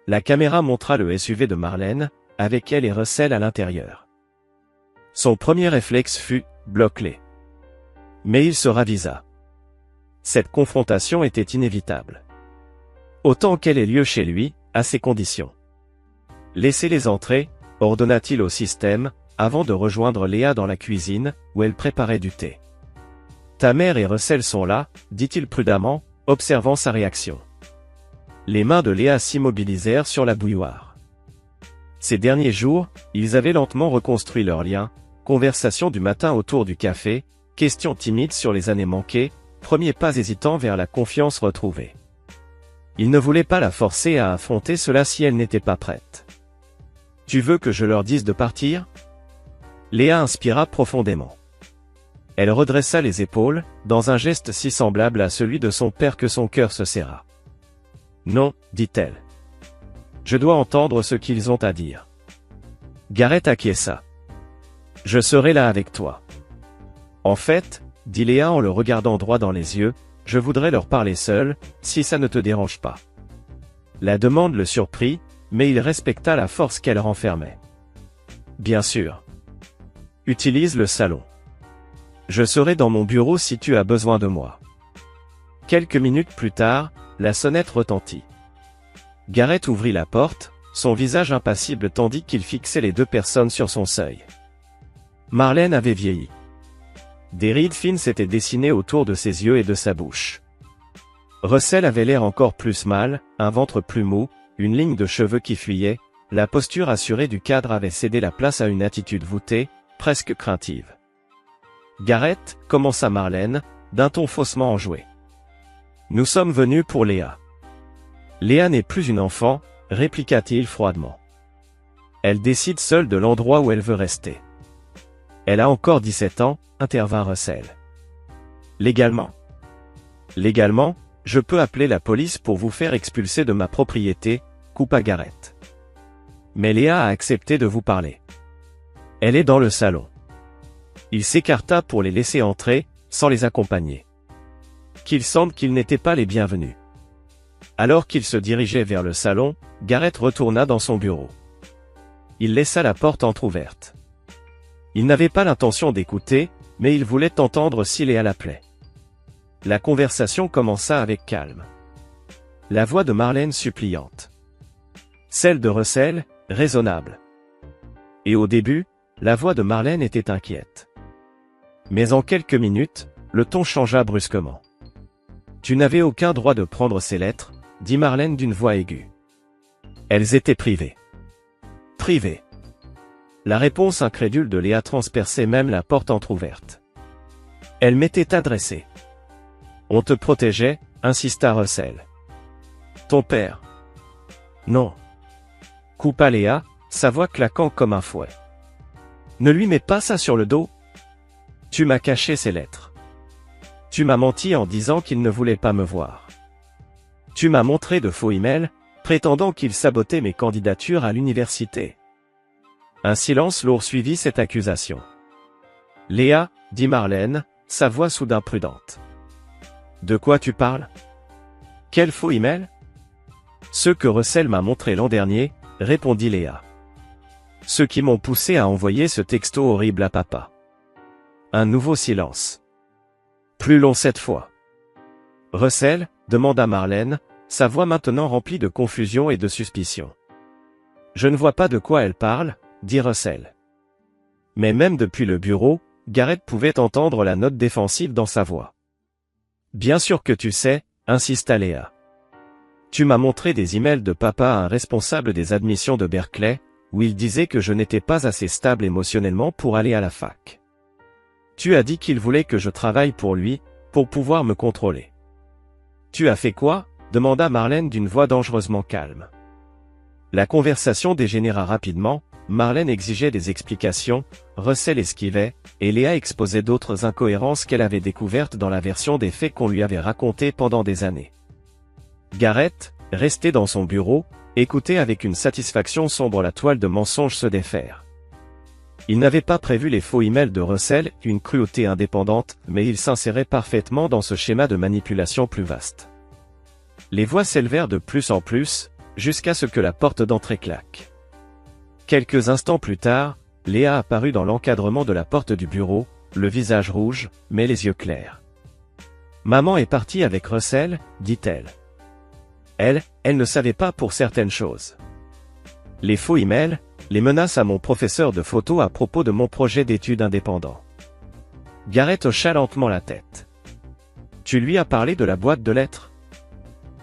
[SPEAKER 1] La caméra montra le SUV de Marlène, avec elle et Russell à l'intérieur. Son premier réflexe fut « bloque-les ». Mais il se ravisa. Cette confrontation était inévitable. Autant qu'elle ait lieu chez lui, à ces conditions. Laissez-les entrer, ordonna-t-il au système, avant de rejoindre Léa dans la cuisine, où elle préparait du thé. Ta mère et Russell sont là, dit-il prudemment, observant sa réaction. Les mains de Léa s'immobilisèrent sur la bouilloire. Ces derniers jours, ils avaient lentement reconstruit leur lien, conversation du matin autour du café, questions timides sur les années manquées, premier pas hésitant vers la confiance retrouvée. Il ne voulait pas la forcer à affronter cela si elle n'était pas prête. « Tu veux que je leur dise de partir ?» Léa inspira profondément. Elle redressa les épaules, dans un geste si semblable à celui de son père que son cœur se serra. « Non, dit-elle. Je dois entendre ce qu'ils ont à dire. » Garrett acquiesça. « Je serai là avec toi. » En fait, dit Léa en le regardant droit dans les yeux, je voudrais leur parler seul, si ça ne te dérange pas. La demande le surprit, mais il respecta la force qu'elle renfermait. Bien sûr. Utilise le salon. Je serai dans mon bureau si tu as besoin de moi. Quelques minutes plus tard, la sonnette retentit. Garrett ouvrit la porte, son visage impassible tandis qu'il fixait les deux personnes sur son seuil. Marlène avait vieilli. Des rides fines s'étaient dessinées autour de ses yeux et de sa bouche. Russell avait l'air encore plus mâle, un ventre plus mou, une ligne de cheveux qui fuyait, la posture assurée du cadre avait cédé la place à une attitude voûtée, presque craintive. Garrett, commença Marlène, d'un ton faussement enjoué. Nous sommes venus pour Léa. Léa n'est plus une enfant, répliqua-t-il froidement. Elle décide seule de l'endroit où elle veut rester. Elle a encore 17 ans, intervint Russell. Légalement. Légalement, je peux appeler la police pour vous faire expulser de ma propriété, coupa Garrett. Mais Léa a accepté de vous parler. Elle est dans le salon. Il s'écarta pour les laisser entrer, sans les accompagner. Qu'il semble qu'ils n'étaient pas les bienvenus. Alors qu'il se dirigeait vers le salon, Garrett retourna dans son bureau. Il laissa la porte entr'ouverte. Il n'avait pas l'intention d'écouter, mais il voulait entendre si Léa l'appelait. La conversation commença avec calme. La voix de Marlène suppliante. Celle de Russell, raisonnable. Et au début, la voix de Marlène était inquiète. Mais en quelques minutes, le ton changea brusquement. Tu n'avais aucun droit de prendre ces lettres, dit Marlène d'une voix aiguë. Elles étaient privées. Privées. La réponse incrédule de Léa transperçait même la porte entr'ouverte. Elle m'était adressée. On te protégeait, insista Russell. Ton père. Non. Coupa Léa, sa voix claquant comme un fouet. Ne lui mets pas ça sur le dos. Tu m'as caché ces lettres. Tu m'as menti en disant qu'il ne voulait pas me voir. Tu m'as montré de faux emails, prétendant qu'il sabotait mes candidatures à l'université. Un silence lourd suivit cette accusation. Léa, dit Marlène, sa voix soudain prudente. De quoi tu parles? Quel faux email? Ceux que Russell m'a montrés l'an dernier, répondit Léa. Ceux qui m'ont poussé à envoyer ce texto horrible à papa. Un nouveau silence. Plus long cette fois. Russell, demanda Marlène, sa voix maintenant remplie de confusion et de suspicion. Je ne vois pas de quoi elle parle, dit Russell. Mais même depuis le bureau, Garrett pouvait entendre la note défensive dans sa voix. Bien sûr que tu sais, insista Léa. Tu m'as montré des emails de papa à un responsable des admissions de Berkeley, où il disait que je n'étais pas assez stable émotionnellement pour aller à la fac. Tu as dit qu'il voulait que je travaille pour lui, pour pouvoir me contrôler. Tu as fait quoi? Demanda Marlène d'une voix dangereusement calme. La conversation dégénéra rapidement, Marlène exigeait des explications, Russell esquivait, et Léa exposait d'autres incohérences qu'elle avait découvertes dans la version des faits qu'on lui avait racontée pendant des années. Garrett, resté dans son bureau, écoutait avec une satisfaction sombre la toile de mensonges se défaire. Il n'avait pas prévu les faux emails de Russell, une cruauté indépendante, mais il s'insérait parfaitement dans ce schéma de manipulation plus vaste. Les voix s'élevèrent de plus en plus, jusqu'à ce que la porte d'entrée claque. Quelques instants plus tard, Léa apparut dans l'encadrement de la porte du bureau, le visage rouge, mais les yeux clairs. Maman est partie avec Russell, dit-elle. Elle ne savait pas pour certaines choses. Les faux emails, les menaces à mon professeur de photo à propos de mon projet d'études indépendant. Garrett hocha lentement la tête. Tu lui as parlé de la boîte de lettres?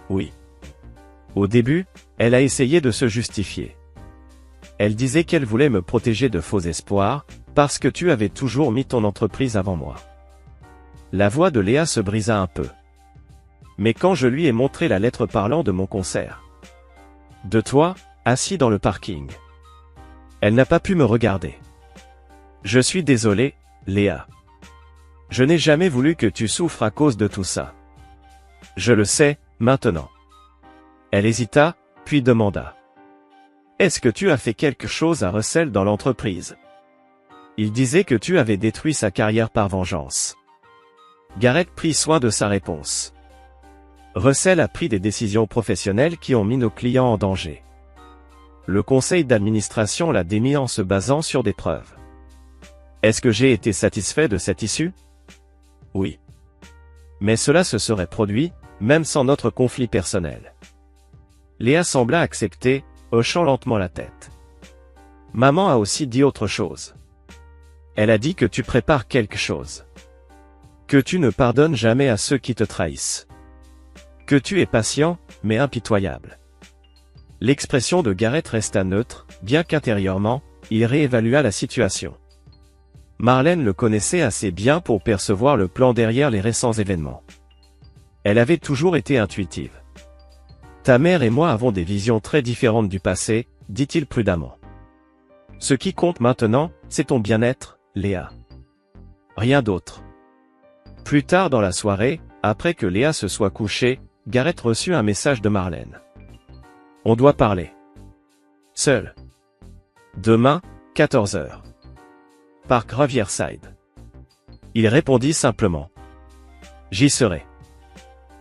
[SPEAKER 1] Oui. Au début, elle a essayé de se justifier. Elle disait qu'elle voulait me protéger de faux espoirs, parce que tu avais toujours mis ton entreprise avant moi. La voix de Léa se brisa un peu. Mais quand je lui ai montré la lettre parlant de mon concert. De toi, assis dans le parking. Elle n'a pas pu me regarder. Je suis désolé, Léa. Je n'ai jamais voulu que tu souffres à cause de tout ça. Je le sais, maintenant. Elle hésita, puis demanda. Est-ce que tu as fait quelque chose à Russell dans l'entreprise? Il disait que tu avais détruit sa carrière par vengeance. Garrett prit soin de sa réponse. Russell a pris des décisions professionnelles qui ont mis nos clients en danger. Le conseil d'administration l'a démis en se basant sur des preuves. Est-ce que j'ai été satisfait de cette issue? Oui. Mais cela se serait produit, même sans notre conflit personnel. Léa sembla accepter, hochant lentement la tête. Maman a aussi dit autre chose. Elle a dit que tu prépares quelque chose. Que tu ne pardonnes jamais à ceux qui te trahissent. Que tu es patient, mais impitoyable. L'expression de Garrett resta neutre, bien qu'intérieurement, il réévalua la situation. Marlène le connaissait assez bien pour percevoir le plan derrière les récents événements. Elle avait toujours été intuitive. Ta mère et moi avons des visions très différentes du passé, dit-il prudemment. Ce qui compte maintenant, c'est ton bien-être, Léa. Rien d'autre. Plus tard dans la soirée, après que Léa se soit couchée, Garrett reçut un message de Marlène. On doit parler. Seul. Demain, 14 h. Parc Riverside. Il répondit simplement. J'y serai.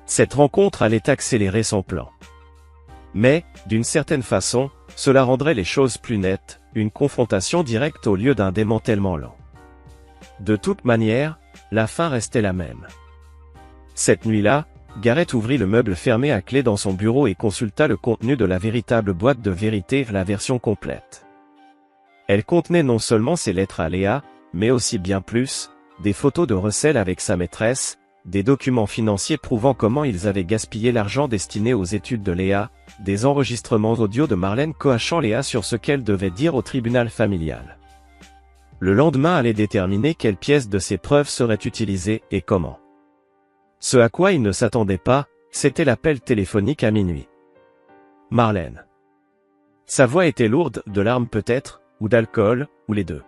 [SPEAKER 1] Cette rencontre allait accélérer son plan. Mais, d'une certaine façon, cela rendrait les choses plus nettes, une confrontation directe au lieu d'un démantèlement lent. De toute manière, la fin restait la même. Cette nuit-là, Garrett ouvrit le meuble fermé à clé dans son bureau et consulta le contenu de la véritable boîte de vérité, la version complète. Elle contenait non seulement ses lettres à Léa, mais aussi bien plus, des photos de Russell avec sa maîtresse, des documents financiers prouvant comment ils avaient gaspillé l'argent destiné aux études de Léa, des enregistrements audio de Marlène coachant Léa sur ce qu'elle devait dire au tribunal familial. Le lendemain allait déterminer quelle pièce de ces preuves serait utilisée et comment. Ce à quoi il ne s'attendait pas, c'était l'appel téléphonique à minuit. Marlène. Sa voix était lourde de larmes peut-être, ou d'alcool, ou les deux.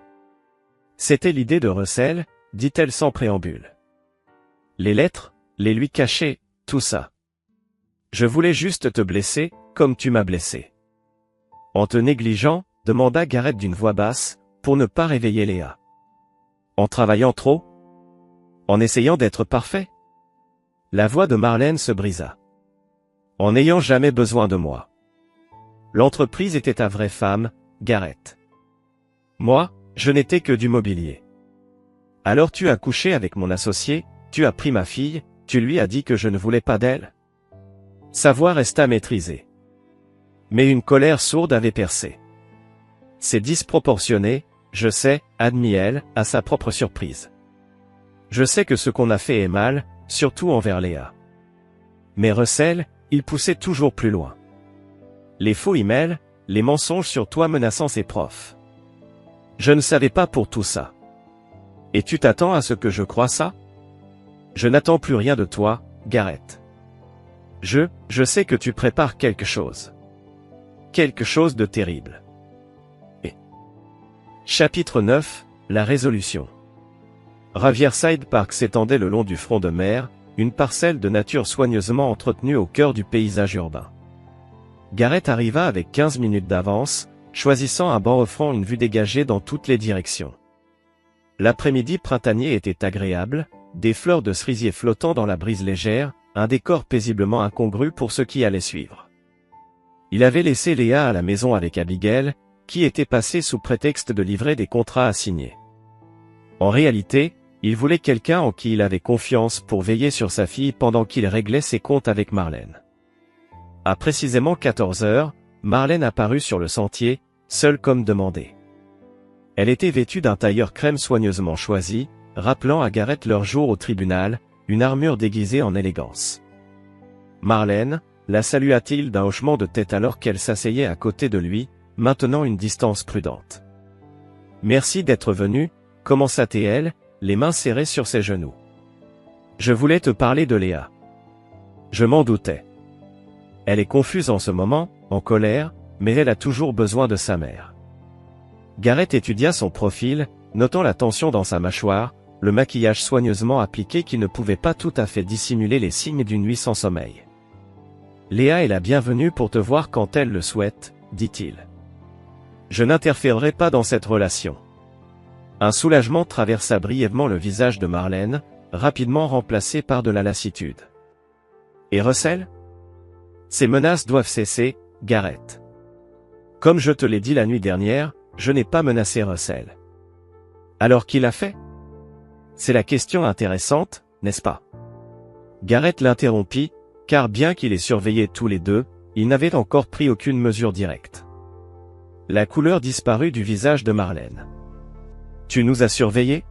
[SPEAKER 1] C'était l'idée de Russell, dit-elle sans préambule. Les lettres, les lui cacher, tout ça. Je voulais juste te blesser, comme tu m'as blessé. En te négligeant, demanda Garrett d'une voix basse, pour ne pas réveiller Léa. En travaillant trop? En essayant d'être parfait? La voix de Marlène se brisa. En n'ayant jamais besoin de moi. L'entreprise était ta vraie femme, Garrett. Moi, je n'étais que du mobilier. Alors tu as couché avec mon associé, tu as pris ma fille, tu lui as dit que je ne voulais pas d'elle? Sa voix resta maîtrisée. Mais une colère sourde avait percé. C'est disproportionné, je sais, admit-elle, à sa propre surprise. Je sais que ce qu'on a fait est mal, surtout envers Léa. Mais Russell, il poussait toujours plus loin. Les faux emails, les mensonges sur toi menaçant ses profs. Je ne savais pas pour tout ça. Et tu t'attends à ce que je croie ça? Je n'attends plus rien de toi, Garrett. Je sais que tu prépares quelque chose. Quelque chose de terrible. Et. Chapitre 9, la résolution. Riverside Park s'étendait le long du front de mer, une parcelle de nature soigneusement entretenue au cœur du paysage urbain. Garrett arriva avec 15 minutes d'avance, choisissant un banc offrant une vue dégagée dans toutes les directions. L'après-midi printanier était agréable, des fleurs de cerisier flottant dans la brise légère, un décor paisiblement incongru pour ceux qui allaient suivre. Il avait laissé Léa à la maison avec Abigail, qui était passée sous prétexte de livrer des contrats à signer. En réalité, Il voulait quelqu'un en qui il avait confiance pour veiller sur sa fille pendant qu'il réglait ses comptes avec Marlène. À précisément 14 heures, Marlène apparut sur le sentier, seule comme demandé. Elle était vêtue d'un tailleur crème soigneusement choisi, rappelant à Gareth leur jour au tribunal, une armure déguisée en élégance. Marlène, la salua-t-il d'un hochement de tête alors qu'elle s'asseyait à côté de lui, maintenant une distance prudente. « Merci d'être venu », commença-t-elle, les mains serrées sur ses genoux. « Je voulais te parler de Léa. » Je m'en doutais. Elle est confuse en ce moment, en colère, mais elle a toujours besoin de sa mère. Gareth étudia son profil, notant la tension dans sa mâchoire, le maquillage soigneusement appliqué qui ne pouvait pas tout à fait dissimuler les signes d'une nuit sans sommeil. « Léa est la bienvenue pour te voir quand elle le souhaite, dit-il. Je n'interférerai pas dans cette relation. » Un soulagement traversa brièvement le visage de Marlène, rapidement remplacé par de la lassitude. « Et Russell ? Ces menaces doivent cesser, Gareth. Comme je te l'ai dit la nuit dernière, je n'ai pas menacé Russell. Alors qui l'a fait ? C'est la question intéressante, n'est-ce pas ? Gareth l'interrompit, car bien qu'il ait surveillé tous les deux, il n'avait encore pris aucune mesure directe. La couleur disparut du visage de Marlène. « Tu nous as surveillés ?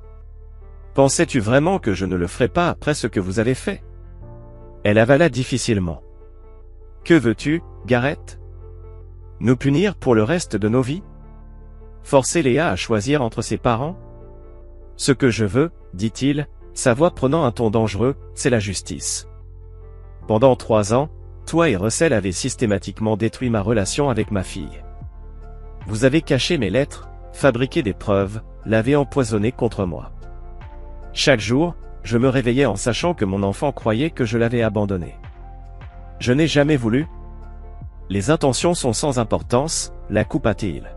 [SPEAKER 1] Pensais-tu vraiment que je ne le ferais pas après ce que vous avez fait ?» Elle avala difficilement. « Que veux-tu, Gareth ? Nous punir pour le reste de nos vies ? Forcer Léa à choisir entre ses parents ? Ce que je veux, dit-il, sa voix prenant un ton dangereux, c'est la justice. Pendant 3 ans, toi et Russell avez systématiquement détruit ma relation avec ma fille. Vous avez caché mes lettres, fabriqué des preuves, l'avez empoisonné contre moi. Chaque jour, je me réveillais en sachant que mon enfant croyait que je l'avais abandonné. Je n'ai jamais voulu. Les intentions sont sans importance, la coupa-t-il.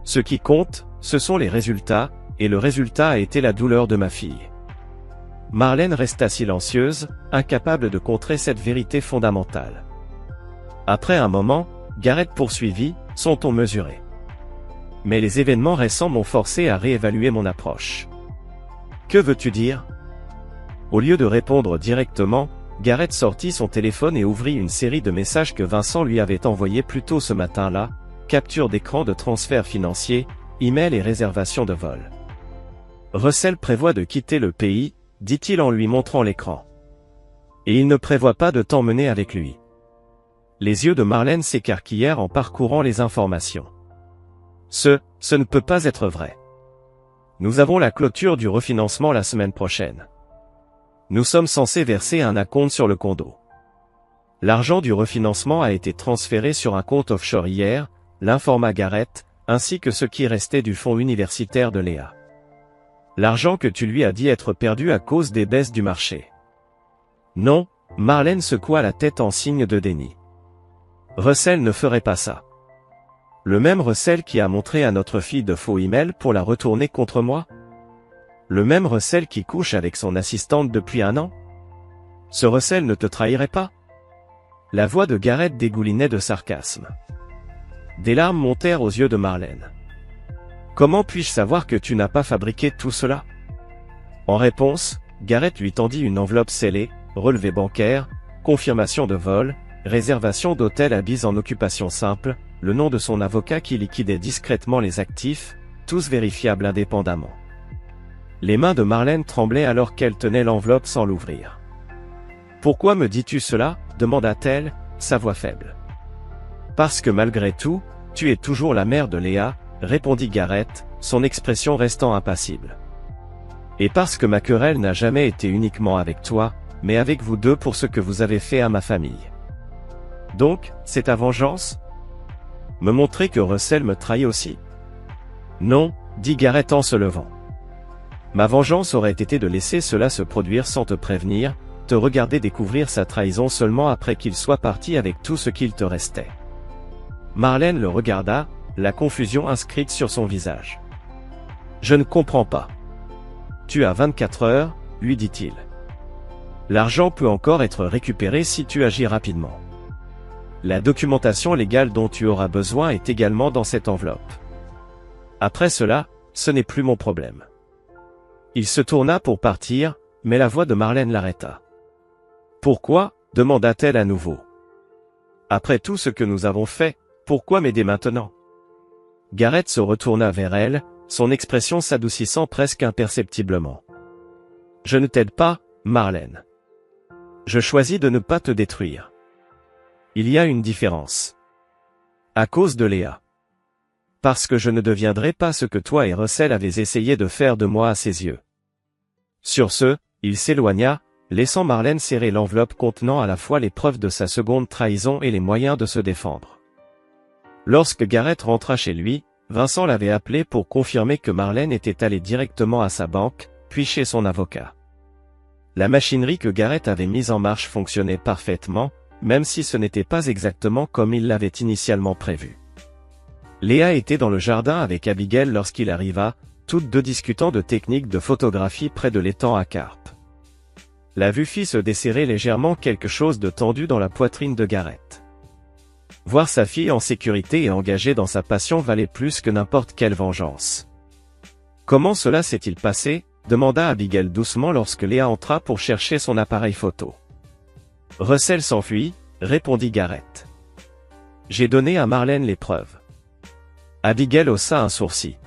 [SPEAKER 1] Ce qui compte, ce sont les résultats, et le résultat a été la douleur de ma fille. Marlène resta silencieuse, incapable de contrer cette vérité fondamentale. Après un moment, Gareth poursuivit, son ton mesuré. Mais les événements récents m'ont forcé à réévaluer mon approche. Que veux-tu dire ? Au lieu de répondre directement, Gareth sortit son téléphone et ouvrit une série de messages que Vincent lui avait envoyés plus tôt ce matin-là, capture d'écran de transferts financiers, email et réservation de vol. Russell prévoit de quitter le pays, dit-il en lui montrant l'écran. Et il ne prévoit pas de t'emmener avec lui. Les yeux de Marlène s'écarquillèrent en parcourant les informations. Ce ne peut pas être vrai. Nous avons la clôture du refinancement la semaine prochaine. Nous sommes censés verser un acompte sur le condo. L'argent du refinancement a été transféré sur un compte offshore hier, l'informa Gareth, ainsi que ce qui restait du fonds universitaire de Léa. L'argent que tu lui as dit être perdu à cause des baisses du marché. Non, Marlène secoua la tête en signe de déni. Russell ne ferait pas ça. Le même Russell qui a montré à notre fille de faux emails pour la retourner contre moi ? Le même Russell qui couche avec son assistante depuis 1 an ? Ce Russell ne te trahirait pas ? La voix de Gareth dégoulinait de sarcasme. Des larmes montèrent aux yeux de Marlène. Comment puis-je savoir que tu n'as pas fabriqué tout cela ? En réponse, Gareth lui tendit une enveloppe scellée, relevé bancaire, confirmation de vol, réservation d'hôtel à Bise en occupation simple, le nom de son avocat qui liquidait discrètement les actifs, tous vérifiables indépendamment. Les mains de Marlène tremblaient alors qu'elle tenait l'enveloppe sans l'ouvrir. « Pourquoi me dis-tu cela ?» demanda-t-elle, sa voix faible. « Parce que malgré tout, tu es toujours la mère de Léa, » répondit Gareth, son expression restant impassible. « Et parce que ma querelle n'a jamais été uniquement avec toi, mais avec vous deux pour ce que vous avez fait à ma famille. Donc, c'est ta vengeance ? Me montrer que Russell me trahit aussi ? Non, dit Gareth en se levant. Ma vengeance aurait été de laisser cela se produire sans te prévenir, te regarder découvrir sa trahison seulement après qu'il soit parti avec tout ce qu'il te restait. Marlène le regarda, la confusion inscrite sur son visage. Je ne comprends pas. Tu as 24 heures, lui dit-il. L'argent peut encore être récupéré si tu agis rapidement. La documentation légale dont tu auras besoin est également dans cette enveloppe. Après cela, ce n'est plus mon problème. Il se tourna pour partir, mais la voix de Marlène l'arrêta. « Pourquoi ?» demanda-t-elle à nouveau. « Après tout ce que nous avons fait, pourquoi m'aider maintenant ?» Gareth se retourna vers elle, son expression s'adoucissant presque imperceptiblement. « Je ne t'aide pas, Marlène. Je choisis de ne pas te détruire. Il y a une différence. À cause de Léa. Parce que je ne deviendrai pas ce que toi et Russell avez essayé de faire de moi à ses yeux. » Sur ce, il s'éloigna, laissant Marlène serrer l'enveloppe contenant à la fois les preuves de sa seconde trahison et les moyens de se défendre. Lorsque Gareth rentra chez lui, Vincent l'avait appelé pour confirmer que Marlène était allée directement à sa banque, puis chez son avocat. La machinerie que Gareth avait mise en marche fonctionnait parfaitement, même si ce n'était pas exactement comme il l'avait initialement prévu. Léa était dans le jardin avec Abigail lorsqu'il arriva, toutes deux discutant de techniques de photographie près de l'étang à carpe. La vue fit se desserrer légèrement quelque chose de tendu dans la poitrine de Gareth. Voir sa fille en sécurité et engagée dans sa passion valait plus que n'importe quelle vengeance. « Comment cela s'est-il passé ?» demanda Abigail doucement lorsque Léa entra pour chercher son appareil photo. « Russell s'enfuit », répondit Gareth. « J'ai donné à Marlène les preuves. » Abigail haussa un sourcil.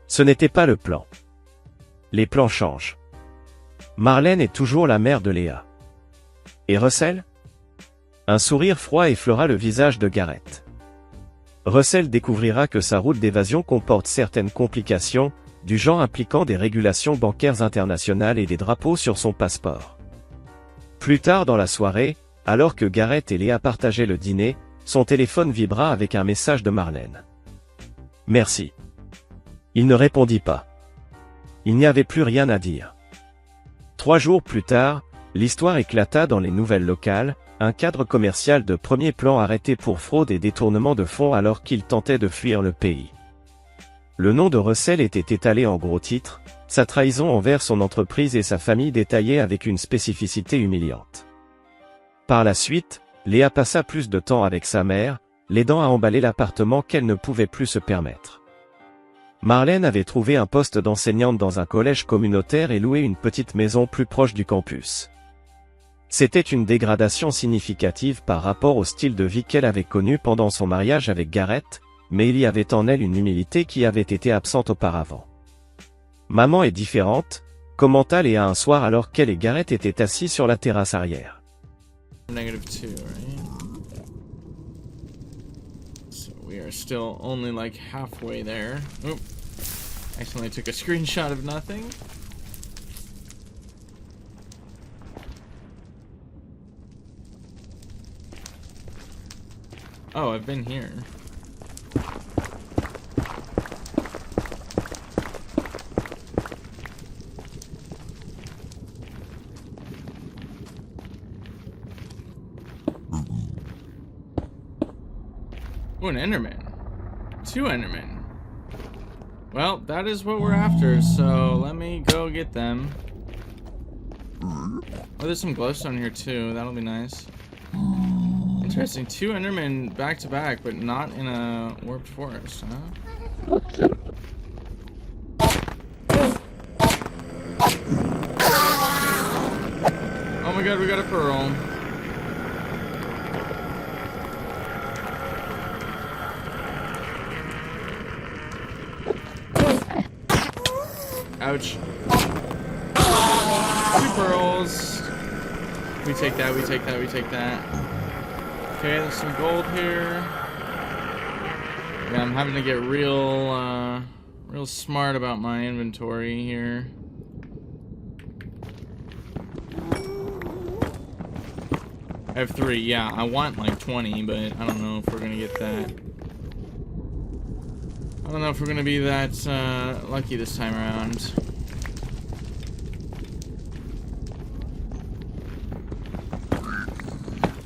[SPEAKER 1] Ce n'était pas le plan. Les plans changent. Marlène est toujours la mère de Léa. Et Russell ? Un sourire froid effleura le visage de Gareth. Russell découvrira que sa route d'évasion comporte certaines complications, du genre impliquant des régulations bancaires internationales et des drapeaux sur son passeport. Plus tard dans la soirée, alors que Gareth et Léa partageaient le dîner, son téléphone vibra avec un message de Marlène. « Merci. » Il ne répondit pas. Il n'y avait plus rien à dire. 3 jours plus tard, l'histoire éclata dans les nouvelles locales, un cadre commercial de premier plan arrêté pour fraude et détournement de fonds alors qu'il tentait de fuir le pays. Le nom de Russell était étalé en gros titres, sa trahison envers son entreprise et sa famille détaillée avec une spécificité humiliante. Par la suite, Léa passa plus de temps avec sa mère, l'aidant à emballer l'appartement qu'elle ne pouvait plus se permettre. Marlène avait trouvé un poste d'enseignante dans un collège communautaire et loué une petite maison plus proche du campus. C'était une dégradation significative par rapport au style de vie qu'elle avait connu pendant son mariage avec Gareth, mais il y avait en elle une humilité qui avait été absente auparavant. « Maman est différente », commenta Léa un soir alors qu'elle et Gareth étaient assis sur la terrasse arrière.
[SPEAKER 2] -2, right? So we are still only like halfway there. Oop. Accidentally took a screenshot of nothing. Oh, I've been here. Oh, an Enderman. 2 Endermen. Well, that is what we're after, so let me go get them. Oh, there's some glowstone here too. That'll be nice. Interesting. 2 Endermen back to back, but not in a warped forest, huh? Oh my god, we got a pearl. Ouch. 2 pearls. We take that, we take that, we take that. Okay, there's some gold here. Yeah, I'm having to get real smart about my inventory here. I have 3, yeah, I want like 20, but I don't know if we're gonna get that. I don't know if we're gonna be that lucky this time around.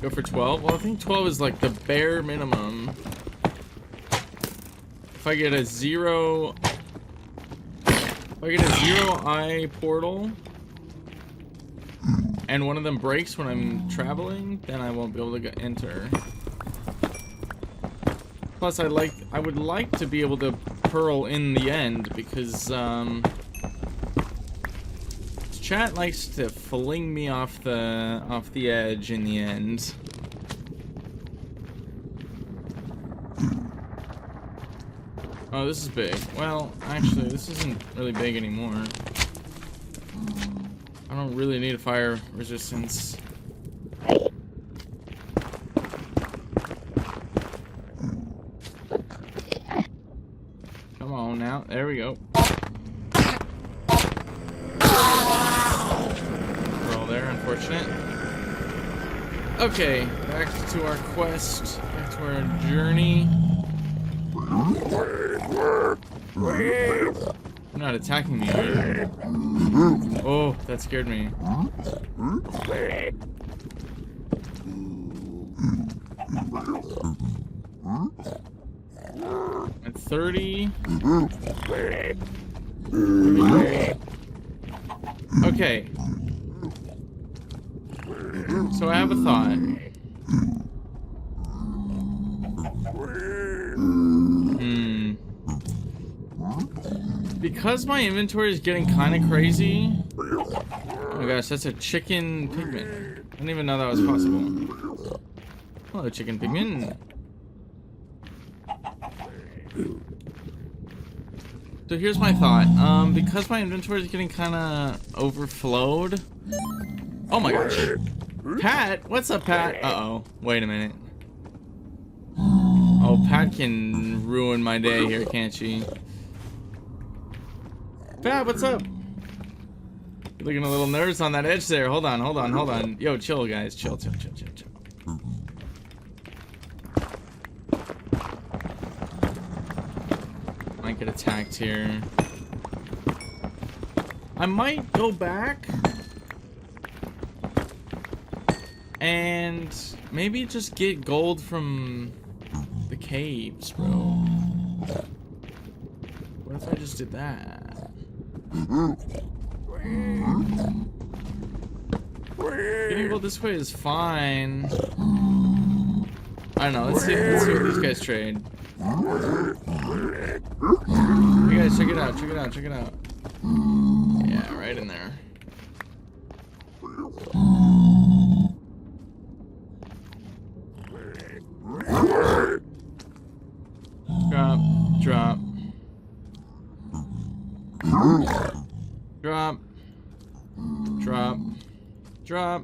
[SPEAKER 2] Go for 12? Well, I think 12 is like the bare minimum. If I get a 0... If I get a 0-eye portal, and one of them breaks when I'm traveling, then I won't be able to enter. Plus, I would like to be able to pearl in the end, because chat likes to fling me off the edge in the end. Oh, this is big. Well, actually, this isn't really big anymore. I don't really need a fire resistance. Come on now. There we go. We're all there, unfortunate. Okay, back to our quest. Back to our journey. You're not attacking me, are you? Oh, that scared me. At 30. Okay. So I have a thought. Because my inventory is getting kind of crazy. Oh my gosh, that's a chicken pigment. I didn't even know that was possible. Hello, chicken pigment. So here's my thought. Because my inventory is getting kind of overflowed. Oh my gosh. Pat? What's up, Pat? Uh-oh. Wait a minute. Oh, Pat can ruin my day here, can't she? Pat, what's up? You're looking a little nervous on that edge there. Hold on. Yo, chill, guys. Chill. Might get attacked here. I might go back and maybe just get gold from the caves, bro. What if I just did that? Getting gold this way is fine. I don't know. Let's see what these guys trade. You guys, check it out. Yeah, right in there. Drop. Drop.